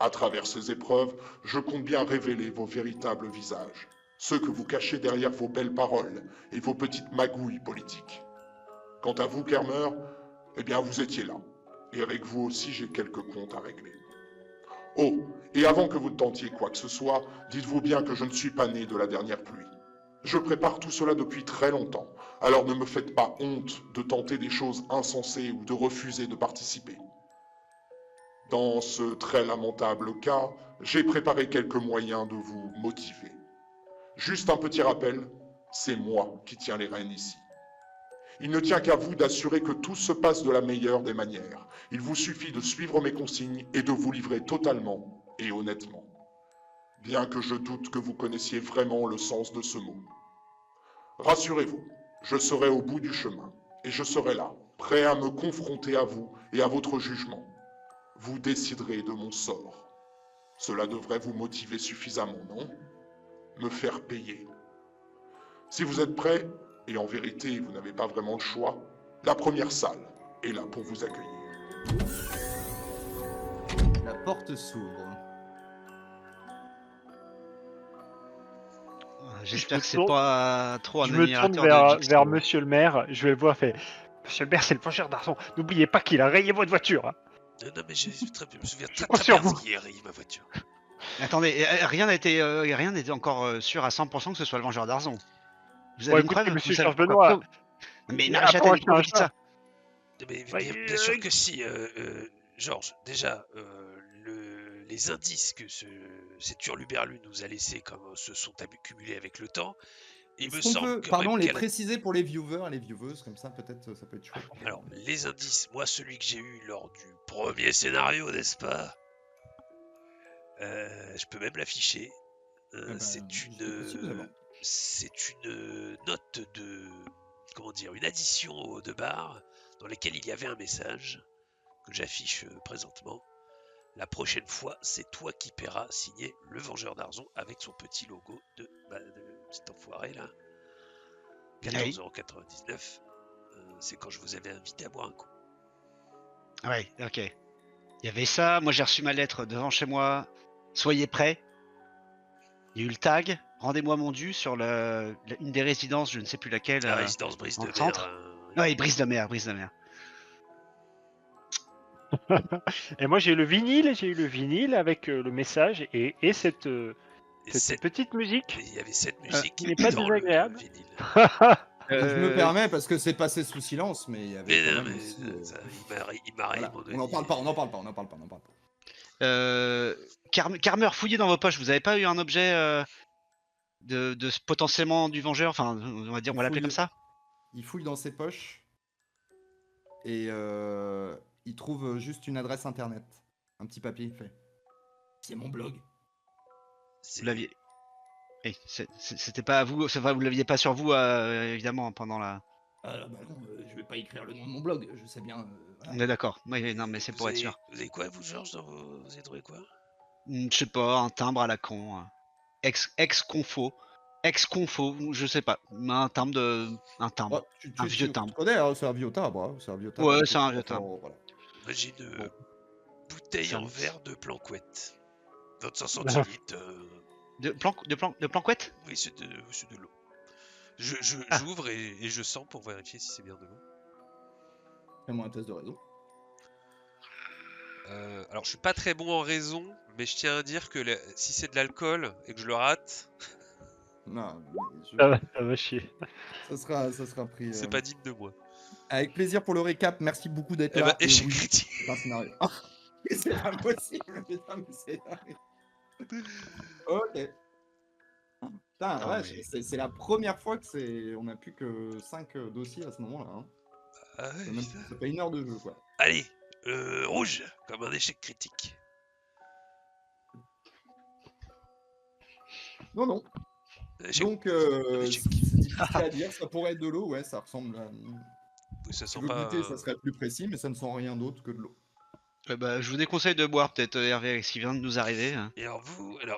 À travers ces épreuves, je compte bien révéler vos véritables visages, ceux que vous cachez derrière vos belles paroles et vos petites magouilles politiques. Quant à vous, Kermer, eh bien vous étiez là, et avec vous aussi j'ai quelques comptes à régler. Oh, et avant que vous tentiez quoi que ce soit, dites-vous bien que je ne suis pas né de la dernière pluie. Je prépare tout cela depuis très longtemps, alors ne me faites pas honte de tenter des choses insensées ou de refuser de participer. Dans ce très lamentable cas, j'ai préparé quelques moyens de vous motiver. Juste un petit rappel, c'est moi qui tiens les rênes ici. Il ne tient qu'à vous d'assurer que tout se passe de la meilleure des manières. Il vous suffit de suivre mes consignes et de vous livrer totalement et honnêtement. Bien que je doute que vous connaissiez vraiment le sens de ce mot. Rassurez-vous, je serai au bout du chemin, et je serai là, prêt à me confronter à vous et à votre jugement. Vous déciderez de mon sort. Cela devrait vous motiver suffisamment, non? Me faire payer. Si vous êtes prêts, et en vérité vous n'avez pas vraiment le choix, la première salle est là pour vous accueillir. La porte s'ouvre. J'espère que c'est tourne- pas trop un Je me tourne admirateur de vers Monsieur le maire, je le vois, fait Monsieur le maire, c'est le vengeur d'Arzon. N'oubliez pas qu'il a rayé votre voiture. Hein. Non, mais je me souviens très, compte très sur bien vous. ce qui a rayé ma voiture. Attendez, rien n'était encore sûr à 100% que ce soit le vengeur d'Arzon. Vous Bon, avez une écoutez, preuve? Monsieur Vous savez Georges pourquoi- Benoît. Mais Et Maréchal après, Attali, pourquoi vous dites ça? Mais Ouais, bien sûr que si, Georges. Déjà, les indices que cet hurluberlu nous a laissés comme se sont accumulés avec le temps, il me Est-ce qu'on semble peut, quand pardon, même les qu'elle a- préciser pour les viewers et les vieweuses, comme ça peut-être ça peut être chouette. Alors, les indices, moi, celui que j'ai eu lors du premier scénario, n'est-ce pas? Je peux même l'afficher. ben, C'est c'est possible, d'abord. une note de, comment dire, une addition de barres dans lesquelles il y avait un message que j'affiche présentement. La prochaine fois, c'est toi qui paieras, signé le Vengeur d'Arzon avec son petit logo de cet enfoiré là. 14,99 €. C'est quand je vous avais invité à boire un coup. Ouais, ok. Il y avait ça, moi j'ai reçu ma lettre devant chez moi. Soyez prêts. Il y a eu le tag, rendez-moi mon dû sur une des résidences, je ne sais plus laquelle. La résidence Brise dans de le Mer. centre. Ouais, brise de mer, brise de mer. Et moi j'ai eu le vinyle avec le message et cette Et cette petite musique. il y avait cette musique qui n'est pas dans le désagréable. vinyle. Je me permets parce que c'est passé sous silence, mais il y avait Mais quand non, même mais aussi, il m'a rayé voilà. mon On n'en parle pas, œil. on n'en parle pas, on n'en parle pas, on n'en parle pas. Carmer, fouillez dans vos poches, vous avez pas eu un objet de potentiellement du vengeur, enfin on va dire, on va l'appeler comme ça? Il fouille dans ses poches et il trouve juste une adresse internet, un petit papier, il fait. C'est mon blog. Vous l'aviez. Eh, c'était pas à vous, c'est vrai, vous l'aviez pas sur vous évidemment pendant la. Ah bah non, je vais pas écrire le nom de mon blog, je sais bien. On est d'accord. Oui, non, mais c'est pour être sûr. Vous avez quoi, vous, Georges, vous avez trouvé quoi? Je sais pas, un timbre à la con. Ex-confo. Ex-confo, je sais pas. Un timbre. Oh, Un vieux timbre. Tu connais, hein, c'est un vieux timbre. Hein, c'est un vieux timbre. Ouais, donc, c'est un vieux timbre. voilà. Moi, j'ai une Bon. bouteille Ça en me- verre de Planquette. 25 centilitres. De planquette? Oui, c'est de l'eau. Ah. J'ouvre et je sens pour vérifier si c'est bien de l'eau. Fais-moi un test de réseau. Alors, je suis pas très bon en raison, mais je tiens à dire que si c'est de l'alcool et que je le rate, Non, mais Ça va chier. ça sera pris. c'est pas digne de moi. Avec plaisir pour le récap, merci beaucoup d'être Eh là. ben, échec oui, critique. c'est un scénario. Ah, c'est pas possible, putain, mais c'est dingue. Ok. Putain, Ah, ouais, mais- c'est la première fois que on a plus que 5 dossiers à ce moment-là. Hein. Ah ouais, putain. Ça fait 1 heure de jeu, quoi. Allez, rouge, comme un échec critique. Non, non. Échec- Donc, échec. c'est difficile à dire. Ça pourrait être de l'eau, ouais, ça ressemble à. Oui, ça Si sent vous pas. goûtez, ça serait plus précis, mais ça ne sent rien d'autre que de l'eau. Bah, je vous déconseille de boire peut-être Hervé avec ce qui vient de nous arriver. Hein. Et alors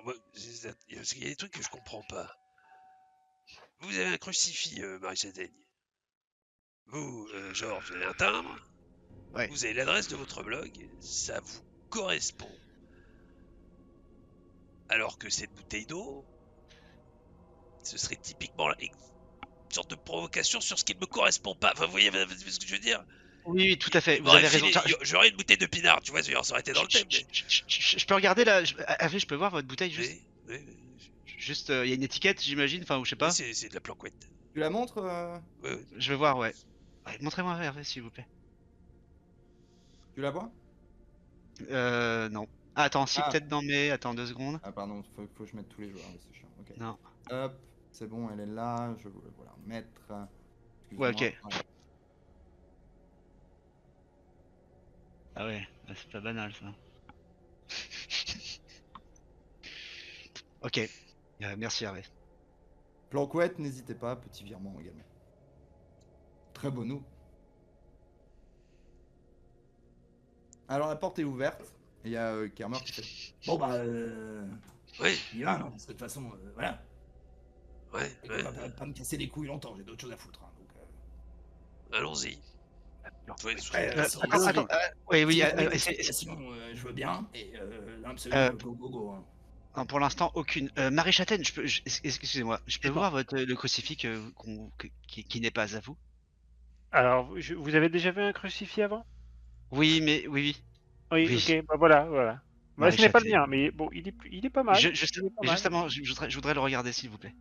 moi, il y a des trucs que je comprends pas. Vous avez un crucifix, Marie Daigne. Vous, Georges, vous avez un timbre. Ouais. Vous avez l'adresse de votre blog. Ça vous correspond. Alors que cette bouteille d'eau, ce serait typiquement une sorte de provocation sur ce qui ne me correspond pas. Enfin, vous voyez ce que je veux dire? Oui, tout à fait. Il Vous avez m'aurait raison. filé- Tiens, J'aurais une bouteille de pinard, tu vois, ça aurait été dans le thème. je peux regarder là. Hervé, je peux voir votre bouteille juste. Oui, Juste, il y a une étiquette, j'imagine. Enfin, ou je sais pas. c'est de la planquette. Tu la montres Ouais. Je vais voir, ouais. Ouais, montrez-moi Hervé, s'il vous plaît. Tu la vois? Non. Ah, attends, si, Ah. peut-être dans mes. Attends 2 secondes. Ah, pardon, faut que je mette tous les joueurs. Ouais, c'est chiant. Ok. Non. Hop, c'est bon, elle est là. Je voilà, mettre. Ouais, ok. Excuse-moi. Ah ouais, c'est pas banal ça. Ok, merci Hervé. Planquette, n'hésitez pas, petit virement également. Très bon eau. Alors la porte est ouverte, et il y a Kermer qui fait. Bon bah, Oui, il y va, non, parce que de toute façon, voilà. ouais, Et ouais, on va pas me casser les couilles longtemps, j'ai d'autres choses à foutre. Hein, donc, allons-y. Oui, après, Attends, oui, si oui, vous trouvez une explication, je veux bien, et là, absolument, go. Hein. non, pour l'instant, aucune. Marie Châtaigne, excusez-moi, je peux Dis-moi. voir le crucifix qui n'est pas à vous? Alors, vous avez déjà vu un crucifix avant? Oui, mais oui. Oui, Oui, ok, bah voilà. Bah, Marie ce n'est pas le Châtaigne. mien, mais bon, il est pas mal. Il est pas Mais mal. justement, je voudrais le regarder, s'il vous plaît.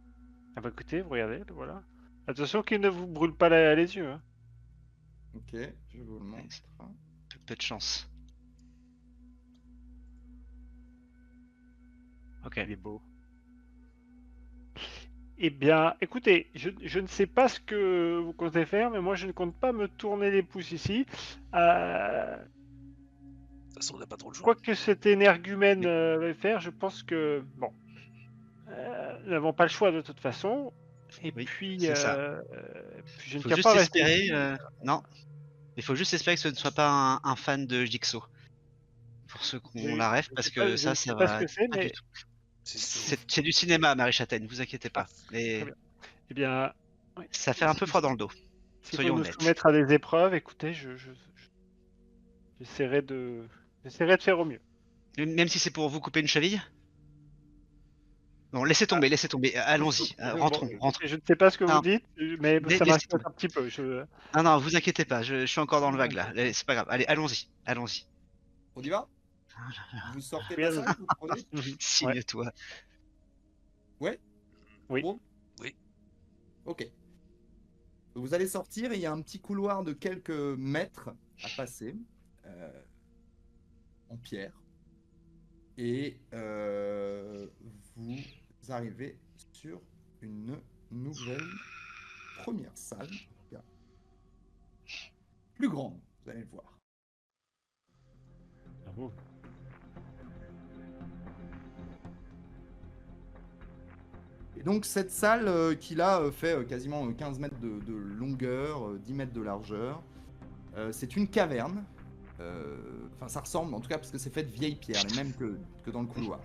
Ah bah écoutez, vous regardez, voilà. Attention qu'il ne vous brûle pas les yeux. Hein. Ok, je vous le montre. Peu de chance. Ok. Il est beau. Eh bien, écoutez, je ne sais pas ce que vous comptez faire, mais moi je ne compte pas me tourner les pouces ici. De toute façon, on n'a pas trop le choix. Quoi que cet énergumène veuille faire, je pense que, bon, nous n'avons pas le choix de toute façon. Et Oui, puis, c'est ça. puis je ne Faut tiens juste pas à rester espérer. ici. Non, il faut juste espérer que ce ne soit pas un fan de Jigsaw. Pour ceux qui ont la ref, parce que Je ne ça sais pas ce va que c'est, pas du mais tout. C'est sûr. C'est du cinéma, Marie Châtaigne, ne vous inquiétez pas. très Mais bien. Eh bien, oui. ça fait un peu froid dans le dos. S'il faut Soyons nous honnêtes. soumettre à des épreuves, écoutez, j'essaierai de faire au mieux. Même si c'est pour vous couper une cheville? Non, laissez tomber. Allons-y. Rentrons. Je ne sais pas ce que vous Non, dites, mais ça laissez m'inquiète tomber. un petit peu. Non, vous inquiétez pas, je suis encore dans le vague là. C'est pas grave. Allez, allons-y. On y va? Ah Vous sortez de Oui, la salle, vous prenez? Ouais. Signe-toi. Ouais? Oui. Bon Oui. Ok. Vous allez sortir et il y a un petit couloir de quelques mètres à passer en pierre. Et vous arrivez sur une nouvelle première salle. Plus grande, vous allez le voir. Bravo. Et donc cette salle qui là fait quasiment 15 mètres de longueur, 10 mètres de largeur, c'est une caverne. Enfin ça ressemble en tout cas parce que c'est fait de vieilles pierres, les mêmes que dans le couloir.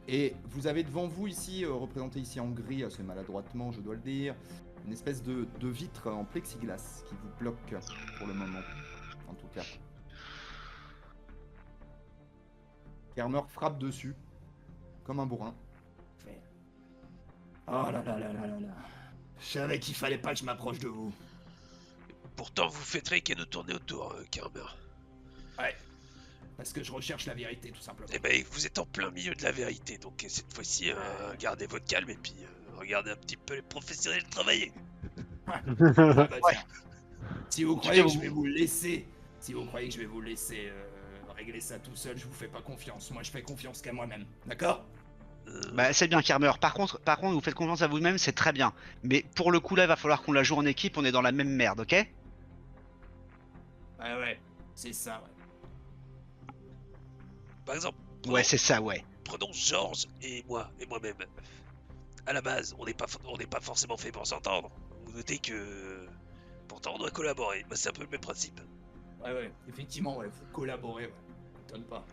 Et vous avez devant vous ici, représenté ici en gris, assez maladroitement je dois le dire, une espèce de vitre en plexiglas qui vous bloque pour le moment, en tout cas. Kermer frappe dessus, comme un bourrin. Oh là là là là là là. Je savais qu'il fallait pas que je m'approche de vous. Pourtant, vous faites rien qu'à nous tourner autour, Kermer. Ouais. Parce que je recherche la vérité, tout simplement. Eh ben, vous êtes en plein milieu de la vérité, donc cette fois-ci, gardez votre calme et puis regardez un petit peu les professionnels travailler. Ah bah tiens. Si vous croyez que vous- je vais vous laisser, régler ça tout seul, je vous fais pas confiance. Moi, je fais confiance qu'à moi-même. D'accord? Bah, c'est bien, Kermer. Par contre, vous faites confiance à vous-même, c'est très bien. Mais pour le coup, là, il va falloir qu'on la joue en équipe, on est dans la même merde, ok? Ouais, c'est ça, ouais. Par exemple, Ouais, c'est ça, ouais. prenons Georges et moi-même. À la base, on n'est pas forcément fait pour s'entendre. Vous notez que pourtant on doit collaborer. Bah, c'est un peu le même principe. Ouais, effectivement, ouais, faut collaborer, ouais. M'étonne pas.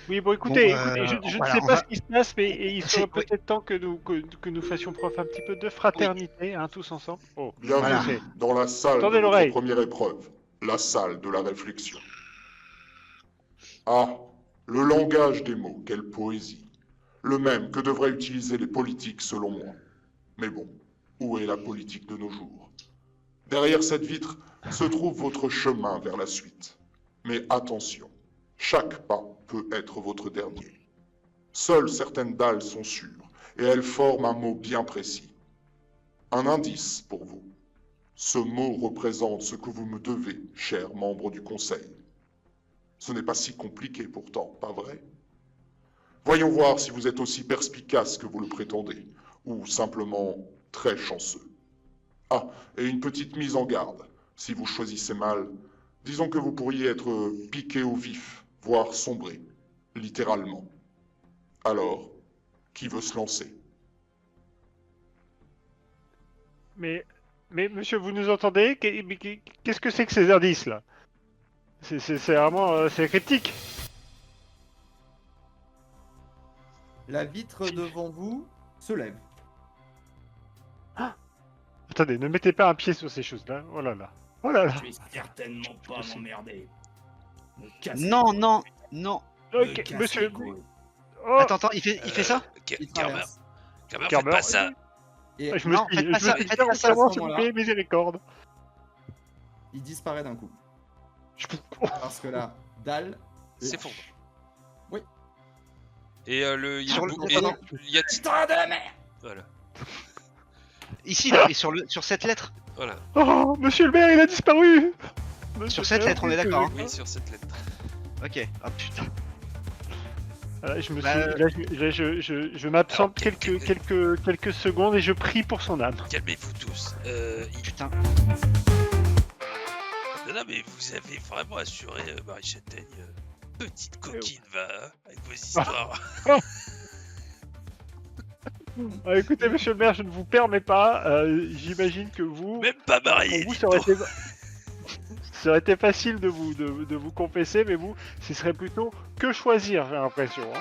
Oui, bon, écoutez, Bon, je voilà, ne sais on pas va- ce qui se passe, mais il serait Oui. peut-être temps que nous fassions preuve un petit peu de fraternité, hein, tous ensemble. Oh, Bienvenue Voilà. dans la salle Tendez de votre l'oreille. première épreuve, la salle de la réflexion. Ah, le langage des mots, quelle poésie. Le même que devraient utiliser les politiques selon moi. Mais bon, où est la politique de nos jours? Derrière cette vitre se trouve votre chemin vers la suite. Mais attention, chaque pas peut être votre dernier. Seules certaines dalles sont sûres, et elles forment un mot bien précis. Un indice pour vous. Ce mot représente ce que vous me devez, chers membres du Conseil. Ce n'est pas si compliqué pourtant, pas vrai? Voyons voir si vous êtes aussi perspicace que vous le prétendez, ou simplement très chanceux. Ah, et une petite mise en garde. Si vous choisissez mal, Disons que vous pourriez être piqué au vif, voire sombrer, littéralement. Alors, qui veut se lancer? Mais monsieur, vous nous entendez? Qu'est-ce que c'est que ces indices là? C'est vraiment c'est critique. La vitre devant vous se lève. Attendez, ne mettez pas un pied sur ces choses-là. Oh là là. Oh là là. Tu es certainement pas sais. m'emmerder. Me casser Non, les non, couilles. non. Me Ok, casser monsieur. les couilles. Oh, Attends, il fait ça? Il Kerber, traverse. Kerber, faites Kerber. pas ça. Et je me Non, suis faites pas ça, faites pas ça, vraiment à ce moment-là. s'il vous plaît, miséricorde. il disparaît d'un coup. Je- Parce que là, dalle. S'effondre. Oui. Et il y a Sur le le- bou- attends, il y a Putain de merde! voilà. Ici, là, et sur cette lettre. Voilà. Oh, monsieur le maire, il a disparu. Sur cette lettre, on est d'accord, hein. Oui, sur cette lettre. Ok. Oh putain. Je me suis, Bah, là, je m'absente alors, quelques secondes et je prie pour son âme. Calmez-vous tous. Putain. Non, mais vous avez vraiment assuré Marie Châtaigne. Petite coquine, va, hein, avec vos histoires. Ah, écoutez, monsieur le maire, je ne vous permets pas. J'imagine que vous, Même pas marié, pour vous, dis ça aurait donc. été, ça aurait été facile de vous confesser, mais vous, ce serait plutôt que choisir, j'ai l'impression. Hein.